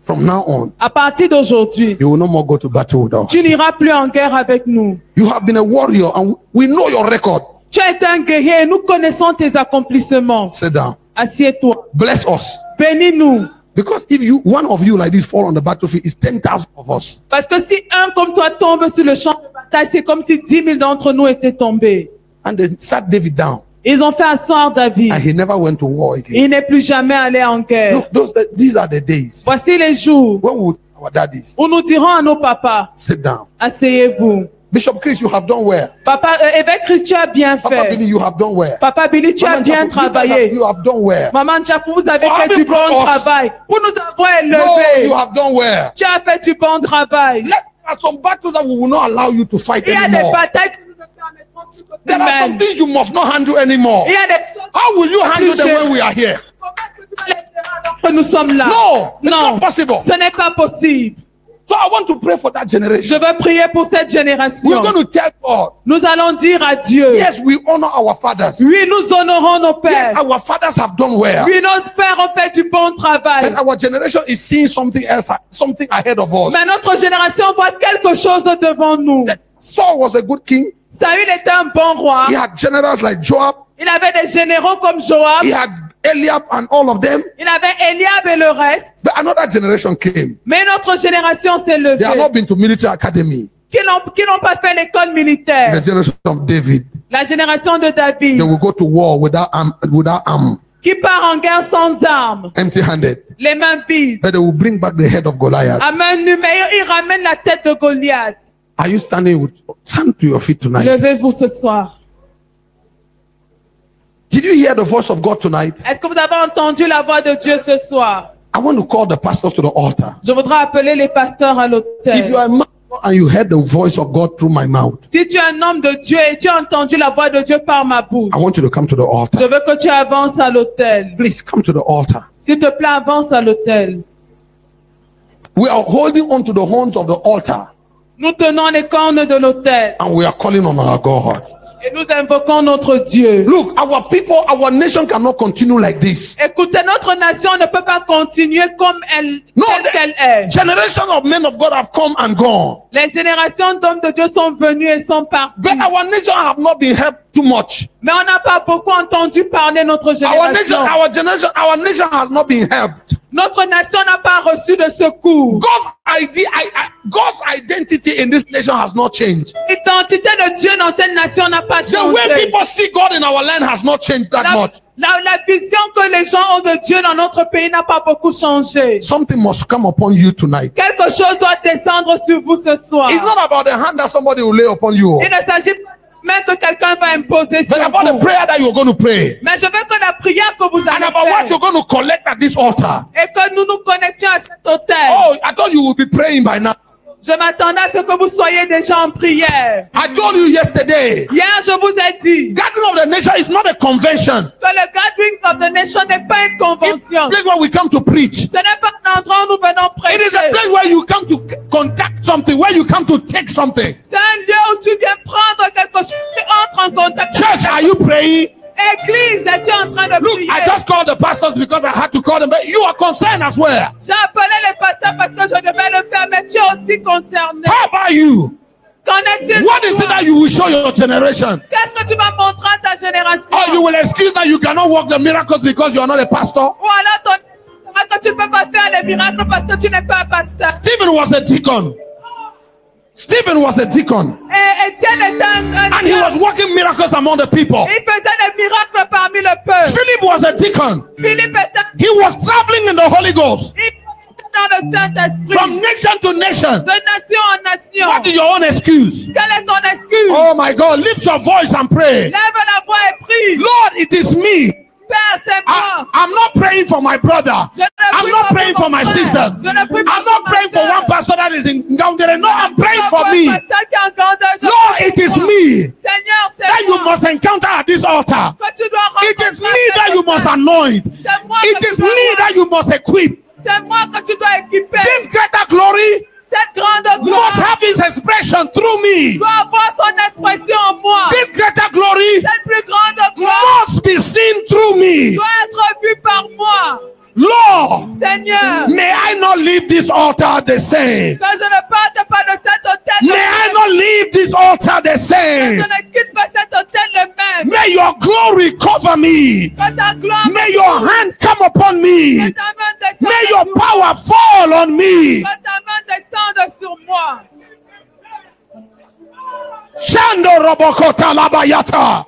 From now on, À partir d'aujourd'hui, you will no more go to battle with us. tu n'iras plus en guerre avec nous. You have been a warrior, and we know your record. Tu as été un guerrier et nous connaissons tes accomplissements. Sit down. Assieds-toi. Bless us. Bénis-nous. Because if one of you like this fall on the battlefield, it's 10,000 of us. Parce que si un comme toi tombe sur le champ de bataille, c'est comme si 10 000 d'entre nous étaient tombés. And they sat David down, Ils ont fait asseoir David. and he never went to war again. Il n'est plus jamais allé en guerre. Look, these are the days. Voici les jours When would our daddies où nous dirons à nos papas, sit down? asseyez-vous. Bishop Chris, you have done well. Papa, évêque Christ, tu as bien Papa fait. Billy, you have done well. Papa Billy, tu as Maman bien Jafu, travaillé. you have done well. Maman Jafou, vous avez For fait having du bon brought us. travail. Pour nous avoir No, you élevés. have done well. Tu as fait du bon travail. There are some battles that we will not allow you to fight Il y a des anymore. batailles que nous ne permettrons plus que tu There are some mènes. things you must not handle anymore. Il y a des choses How will you handle them when we are here? comment est-ce que tu vas les gérer alors que nous sommes là. No, it's Non, not possible. ce n'est pas possible. So I want to pray for that Je generation. veux prier pour cette génération. We're going to tell God, Nous allons dire à Dieu, yes, we honor our fathers. oui, nous honorons nos Yes, pères. our fathers have done well. Oui, nos pères ont fait du bon travail. But our generation is seeing something else, something ahead of us. Mais notre génération voit quelque chose devant nous. Saul was a good king. Saül était un bon roi. He had generals like Joab. Il avait des généraux comme Joab. He had Eliab and all of them. Il avait Eliab et le reste. But another generation came. Mais notre génération s'est They have levée. not been to military academy. Qui n'ont pas fait l'école militaire. The generation of David. La génération de They David. will go to war without arm, Qui part en guerre sans armes. empty-handed. Les mains vides. But they will bring back the head of Goliath. À main nue, mais il ramène la tête de Goliath. Are you stand to your feet tonight? Levez-vous ce soir. Did you hear the voice of God tonight? Est-ce que vous avez entendu la voix de Dieu ce soir? I want to call the pastors to the altar. Je voudrais appeler les pasteurs à If you l'autel. are a man and you heard the voice of God through my mouth, Si tu es un homme de Dieu et tu as entendu la voix de Dieu par ma bouche, I want you to come to the je altar. veux que tu avances à l'autel. Please come to the altar. S'il te plaît, avance à l'autel. We are holding on to the horns of the altar Nous tenons les cornes de l'autel and we are calling on our God. et nous invoquons notre Dieu. Look, our people, our nation cannot continue like this. Écoutez, notre nation ne peut pas continuer comme elle, No, telle qu'elle est. the generation of men of God have come and gone. Les générations d'hommes de Dieu sont venues et sont parties. But our nation have not been helped too much. Mais on n'a pas beaucoup entendu parler notre génération. Our nation has not been helped. Notre nation n'a pas reçu de secours. God's identity in this nation has not changed. L'identité de Dieu dans cette nation n'a pas The way changé. people see God in our land has not changed that much. La vision que les gens ont de Dieu dans notre pays n'a pas beaucoup changé. Something must come upon you tonight. Quelque chose doit descendre sur vous ce soir. It's not about the hand that somebody will lay upon you, Il ne s'agit pas même que quelqu'un va imposer but sur about the vous. prayer that you're going to pray Mais je veux que la prière que vous and allez about what faire you're going to collect at this altar. et que nous nous connections à cet autel. Oh, I thought you would be praying by now. Je m'attendais à ce que vous soyez déjà en prière. I told you yesterday, Hier, je vous ai dit gathering of the nation is not a convention. que le Gathering of the Nation n'est pas une It's a convention. place where we come to preach. Ce n'est pas un endroit où nous venons It is a prêcher. place where you come to contact something, where you come to take something. C'est un lieu où tu viens prendre quelque chose, tu entres en contact. Church, are you praying? Église, es-tu en train de Look, prier? I just called the pastors because I had to call them, but you are concerned as well. J'ai appelé les pasteurs parce que je devais le faire, mais tu es aussi concerné. How about you? Qu'en est-il What de is it toi? that you will show your generation? Qu'est-ce que tu vas montrer à ta génération? Or you will excuse that you cannot work the miracles because you are not a pastor? Ou alors que tu ne peux pas faire les miracles parce que tu n'es pas un pasteur. Stephen was a deacon. Stephen was a deacon. Et Étienne était un And he was working miracles among the people. Il faisait des miracles parmi le peuple. Philip was a deacon. Philippe était He was traveling in the Holy Ghost dans le Saint-Esprit. from nation to nation. De nation en nation. What is your own excuse? Quelle est ton excuse? Oh my God, lift your voice and pray. Lève la voix et prie. Lord, it is me. Père, c'est moi. I'm not praying for my brother. I'm not praying for my sisters. I'm not praying for one pastor that is in Gaundere. No, I'm praying for me. Lord, it is me Seigneur, c'est that you moi. must encounter at this altar. Que tu dois It is me rencontrer that you must anoint. C'est moi It que is tu dois me that you must equip. C'est moi que tu dois équiper. This greater glory Cette grande gloire must have its expression through me. doit avoir son expression en moi. This greater glory Cette plus grande gloire must be seen through me. doit être vue par moi. Lord, Seigneur, may I not leave this altar the same. que je ne parte pas de cet hôtel May le I même. not leave this altar the Que je same. ne quitte pas cet hôtel le même. May your glory cover me. Que ta gloire May your hand come upon me. que ta main descende May your sur moi. power fall on me. Que ta main descende sur moi. Shando robokota labayata.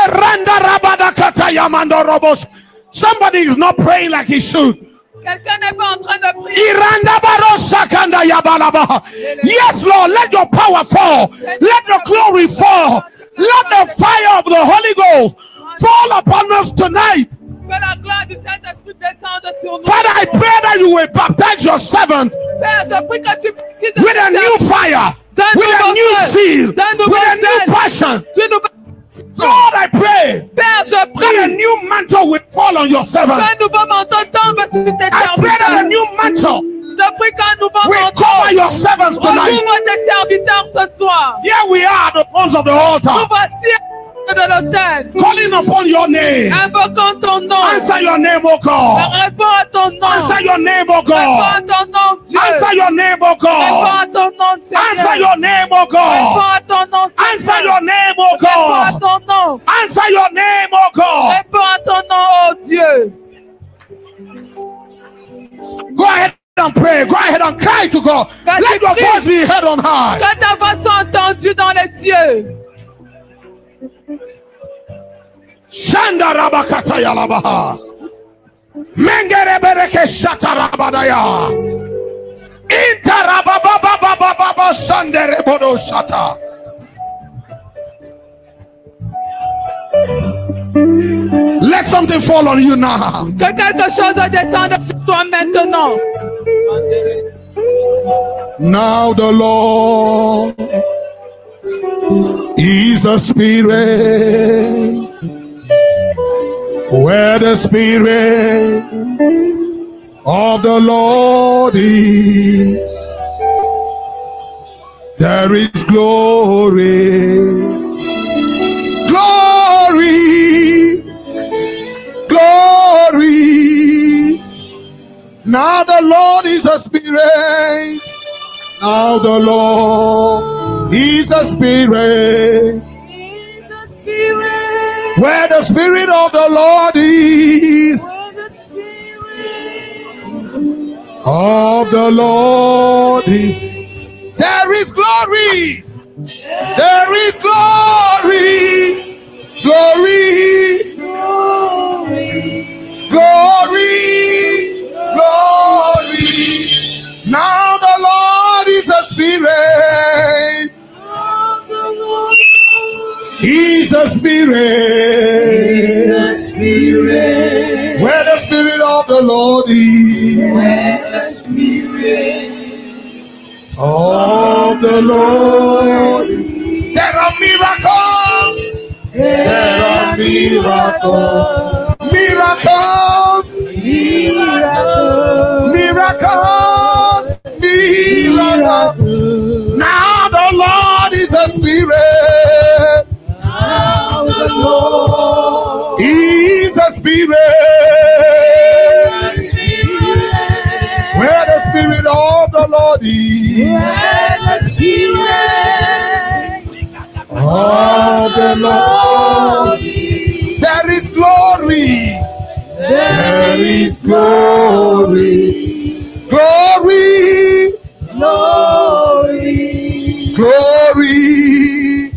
Randa rabadakata yamando robos. Somebody is not praying like he should. Quelqu'un n'est pas en train de prier. Iranda barosa kanda yabalaba. Yes, Lord, let your power fall. Let the glory fall. Let the fire of the Holy Ghost fall upon us tonight. Que la gloire du Saint-Esprit descende sur nous. Father, I pray that you will baptize your servant Père, je prie que tu baptises with a new fire, with a new zeal, with a new passion. Tu nous Lord, I pray Père, je that a prie new mantle will fall on your servant. qu'un nouveau manteau tombe sur tes I pray that a serviteurs. new mantle Je prie qu'un nouveau We manteau cover your servants tonight. recouvre tes serviteurs ce soir. Here we are at the horns of the Nous altar, voici de l'autel, calling upon your name. invoquant ton nom. Answer your name, O God. Réponds à ton nom. Answer your name, O Réponds à God. ton nom, Dieu. Answer your name, O Réponds God. à ton nom, Answer Seigneur. your name, O Réponds God. à ton nom, Answer Seigneur. your name, O Réponds à God. ton nom. Answer your name, O God. Réponds à ton nom, oh Dieu. Go ahead and pray. Go ahead and cry to God. Let your voice be heard on high. Que ta voix soit entendue dans les cieux. Shanda rabakata yalabaha. Mengere bereke shatarabadaya. Intarababababababa sandere bodo shata. Let something fall on you now. Que quelque chose descende sur toi maintenant. Now the Lord is the Spirit. Where the Spirit of the Lord is, there is glory. Glory, glory. Now the Lord is a Spirit. Now the Lord is a Spirit. Where the Spirit of the Lord is, of the Lord is, there is glory. There is glory. Glory. Glory. Glory. Now the Lord is a Spirit. He's a Spirit. Where the Spirit of the Lord is, of the Lord, there are miracles. There are miracles. Miracles. Miracles. Miracles. Now the Lord is a Spirit. Now the Lord He's a Spirit. Where the Spirit of the Lord is, of the Lord, there is glory. There is glory. Glory. Glory.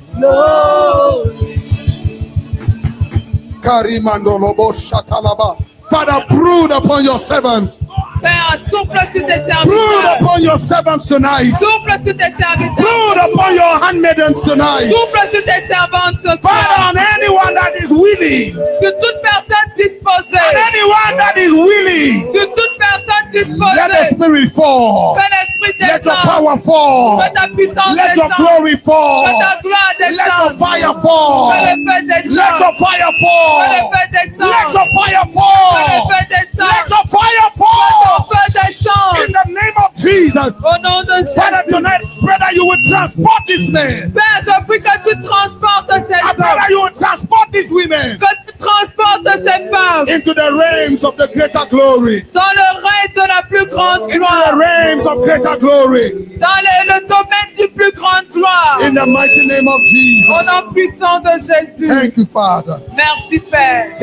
Karimandolobo shatalaba. Father, brood upon your servants. Père, souffle sur tes Brood serviteurs. upon your servants tonight. Souffle sur tes serviteurs. Brood upon your handmaidens tonight. Souffle sur tes servantes ce Father, soir. on anyone that is willing, Sur toute personne and disposée. anyone that is willing, Sur toute personne let the disposée. Spirit fall. Que l'Esprit Let your descende. power fall. Que ta puissance Let your descende. glory fall. Que ta gloire Let your descende. fire fall. Que le feu descende. Let your fire Que le fall. feu descende. Let your fire Que le fall. feu descende. Let your fire Que ton fall. feu descende. In the name of Jesus. Au nom de Father, Jésus. tonight, brother, you will transport this man. Père, je prie que tu transportes ces I pray that hommes. you will transport these women Que tu transportes ces femmes into the realms of the greater glory. dans le règne de la plus grande Into the gloire. realms of greater glory. Dans le domaine du plus grande gloire. In the mighty name of Au Jesus. nom puissant de Jésus. Thank you, Father. Merci Père.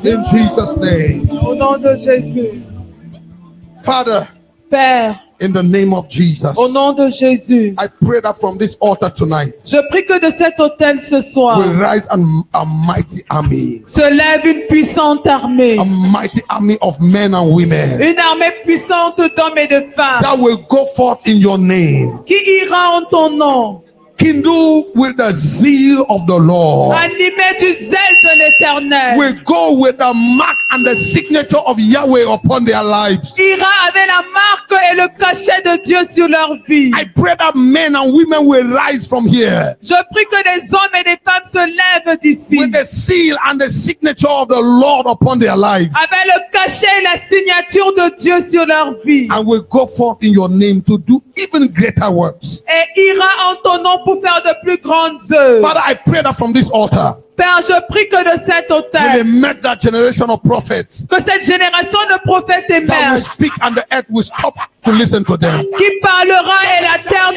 In Jesus' name. Au nom de Jésus. Father, Père, in the name of Jesus, au nom de Jésus. I pray that from this altar tonight Je prie que de cet autel ce soir will rise a mighty army. se lève une puissante armée. A mighty army of men and women Une armée puissante d'hommes et de femmes that will go forth in your name. qui ira en ton nom. kindle with the zeal of the Lord. Animé du zèle de l'Éternel. Will go with the mark and the signature of Yahweh upon their lives. Ira avec la marque et le cachet de Dieu sur leur vie. I pray that men and women will rise from here Je prie que des hommes et des femmes se lèvent d'ici. with the seal and the signature of the Lord upon their lives, Avec le cachet et la signature de Dieu sur leur vie. and will go forth in your name to do even greater works. Et ira en ton nom pour faire de plus grandes œuvres. Father, I pray that from this altar, Père, je prie que de cet will autel, emerge that generation of prophets que cette génération de prophètes that will émerge, speak and the earth will stop to listen to them. qui parlera et la terre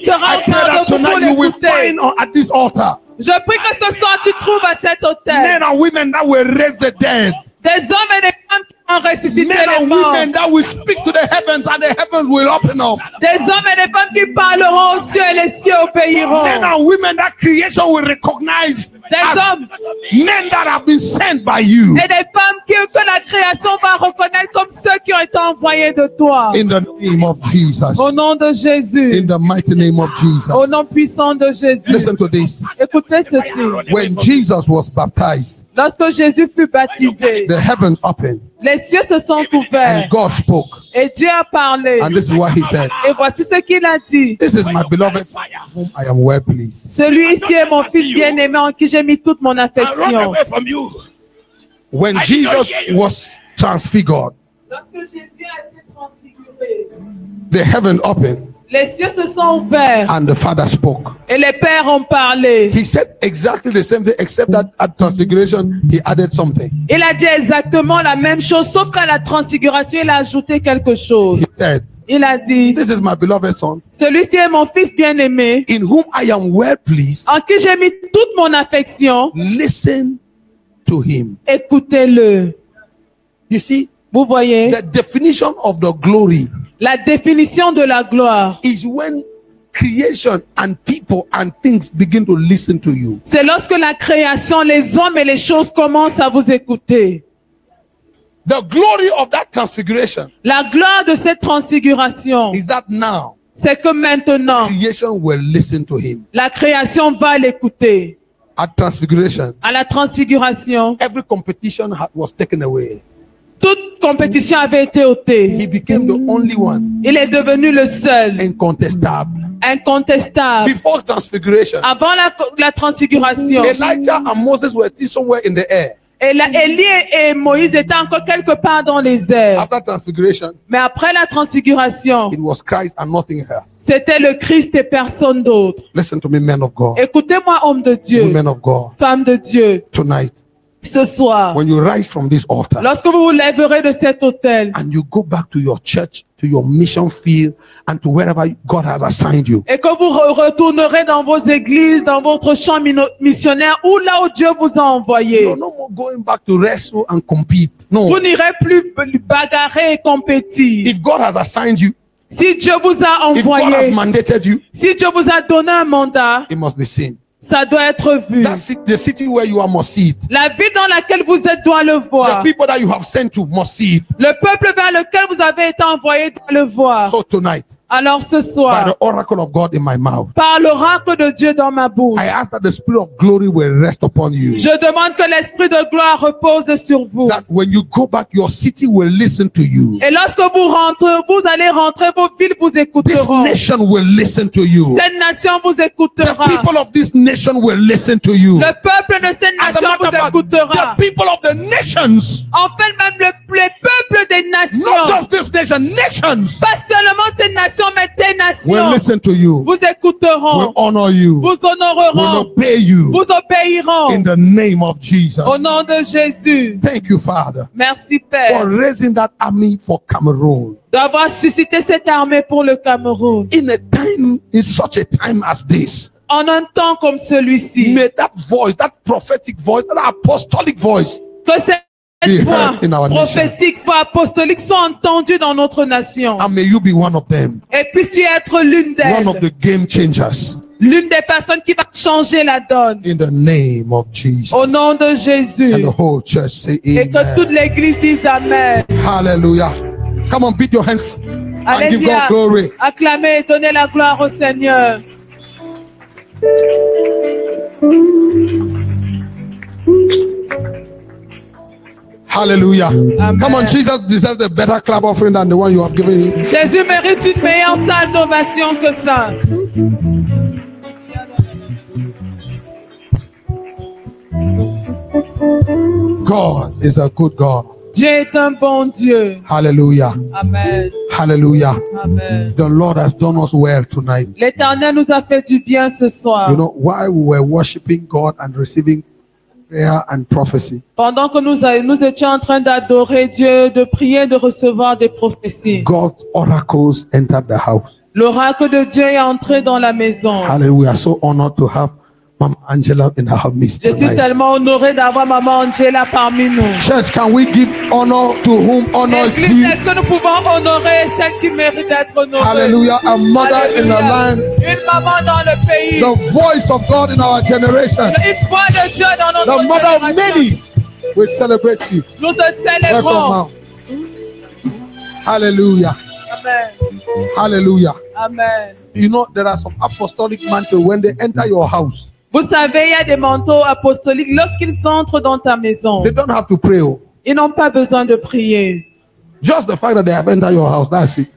sera I en pray train that de vous pour tonight you will l'écouter. find at this altar Je prie que ce soir tu trouves à cet autel men and women that will raise the dead, des hommes et des femmes qui vont ressusciter men les and morts, women that will speak to the heavens and the heavens will open up, des hommes et des femmes qui parleront aux cieux et les cieux obéiront, men and women that creation will recognize des as hommes men that have been sent by you. et des femmes que la création va reconnaître comme ceux qui ont été envoyés de toi. In the name of Jesus. Au nom de Jésus, In the mighty name of Jesus. au nom puissant de Jésus. Listen to this. Écoutez ceci. When Jesus was baptized, Lorsque Jésus fut baptisé, the heavens opened les cieux se sont ouverts and God spoke. et Dieu a parlé. And this is what he said. Et voici ce qu'il a dit. This is my beloved, whom I am well pleased. Celui-ci est mon fils bien-aimé en qui j'ai mis toute mon affection. When Jesus was transfigured, Lorsque Jésus a été transfiguré, the heaven opened les cieux se sont ouverts and the Father spoke. et les pères ont parlé. He said exactly the same thing, except that at transfiguration, he added something. Il a dit exactement la même chose, sauf qu'à la transfiguration, il a ajouté quelque chose. He said, Il a dit, this is my beloved son, celui-ci est mon fils bien-aimé, in whom I am well pleased. en qui j'ai mis toute mon affection. Listen to him. Écoutez-le. You see, Vous voyez, the definition of the glory la définition de la gloire, is when creation and people and things begin to listen to you. c'est lorsque la création, les hommes et les choses commencent à vous écouter. The glory of that transfiguration La gloire de cette transfiguration, is that now c'est que maintenant, creation will listen to him. la création va l'écouter. At transfiguration, À la transfiguration, every competition was taken away. toute compétition avait été ôtée. He became the only one, Il est devenu le seul, incontestable. incontestable. Before transfiguration, Avant la transfiguration, Elijah and Moses were still somewhere in the air. Élie et Moïse étaient encore quelque part dans les airs. After transfiguration, Mais après la transfiguration, it was Christ and nothing else. c'était le Christ et personne d'autre. Listen to me, men of God, Écoutez-moi, homme de Dieu, women of God. femme de Dieu, Tonight, ce soir, when you rise from this altar lorsque vous vous lèverez de cet autel and you go back to your church, to your mission field, and to wherever God has assigned you, et que vous retournerez dans vos églises, dans votre champ missionnaire, ou là où Dieu vous a envoyé, you're no more going back to wrestle and compete. No. vous n'irez plus bagarrer et compétir. If God has assigned you, Si Dieu vous a if God has envoyé, mandated you, si Dieu vous a donné un mandat, it must be seen. ça doit être vu. The city where you are must see it. La ville dans laquelle vous êtes doit le The voir. people that you have sent to must see it. Le peuple vers lequel vous avez été envoyé doit le voir. So tonight, Alors ce by soir, the oracle of God in my mouth, par l'oracle de Dieu dans ma bouche, I ask that the spirit of glory will rest upon you. je demande que l'esprit de gloire repose sur vous. That when you go back, your city will listen to you. Et lorsque vous rentrez, vous allez rentrer, vos villes vous This écouteront. nation will listen to you. Cette nation vous The écoutera. people of this nation will listen to you. Le peuple de cette As a nation matter vous of fact, écoutera. the people of the nations, En fait, même les peuples des not nations, just this nation, nations pas seulement ces nations, mais des will nations, listen to you, vous écouteront, will honor you, vous will honoreront, obey you vous obéiront. in the name of Jesus. Au nom de Jésus. Thank you, Father, Merci for Père raising that army for Cameroon d'avoir suscité cette armée pour le Cameroun. in such a time as this. En un temps comme celui-ci, May that voice, that prophetic voice, that apostolic voice, que cette Be voix heard in our prophétique, voix apostolique soit entendue dans notre nation. and may you be one of them, Et puisses-tu être l'une one of d'elles, the game changers, l'une des personnes qui va changer la donne. in the name of Jesus. Au nom de Jésus. And the whole church say Et que toute amen. l'église dise Amen. Hallelujah. Come on, beat your hands and give Allez-y, God glory. acclamez et donnez la gloire au Seigneur. Hallelujah. Amen. Come on, Jesus deserves a better clap offering than the one you have given him. Jésus mérite une meilleure salle d'ovation que ça. God is a good God. Dieu est un bon Dieu. Hallelujah. Amen. Hallelujah. Amen. The Lord has done us well tonight. L'Éternel nous a fait du bien ce soir. You know, while we were worshiping God and receiving prayer and prophecy, Pendant que nous étions en train d'adorer Dieu, de prier, de recevoir des prophéties, God's oracles entered the house. l'oracle de Dieu est entré dans la maison. Hallelujah. We are so honored to have Mama Angela in our midst Je suis tonight. tellement honoré d'avoir Maman Angela parmi nous. Church, can we give honor to whom honor is Église, due? est-ce que nous pouvons honorer celle qui mérite d'être honorée? Hallelujah. A mother in the Alléluia. land, Une maman dans le pays. the voice of God in our generation, Une voix de Dieu dans notre the mother of génération. many. We celebrate you. Nous te Welcome célébrons. now. Hallelujah. Amen. Hallelujah. Amen. You know, there are some apostolic mantles when they enter your house. Vous savez, il y a des manteaux apostoliques. Lorsqu'ils entrent dans ta maison, They don't have to pray. Oh. ils n'ont pas besoin de prier. Just the fact that they have entered your house, that's it.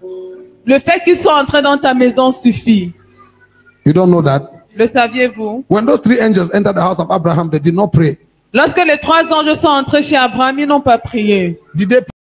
Le fait qu'ils soient entrés dans ta maison suffit. You don't know that? Le saviez-vous? When those three angels entered the house of Abraham, they did not pray. Lorsque les 3 anges sont entrés chez Abraham, ils n'ont pas prié. Did they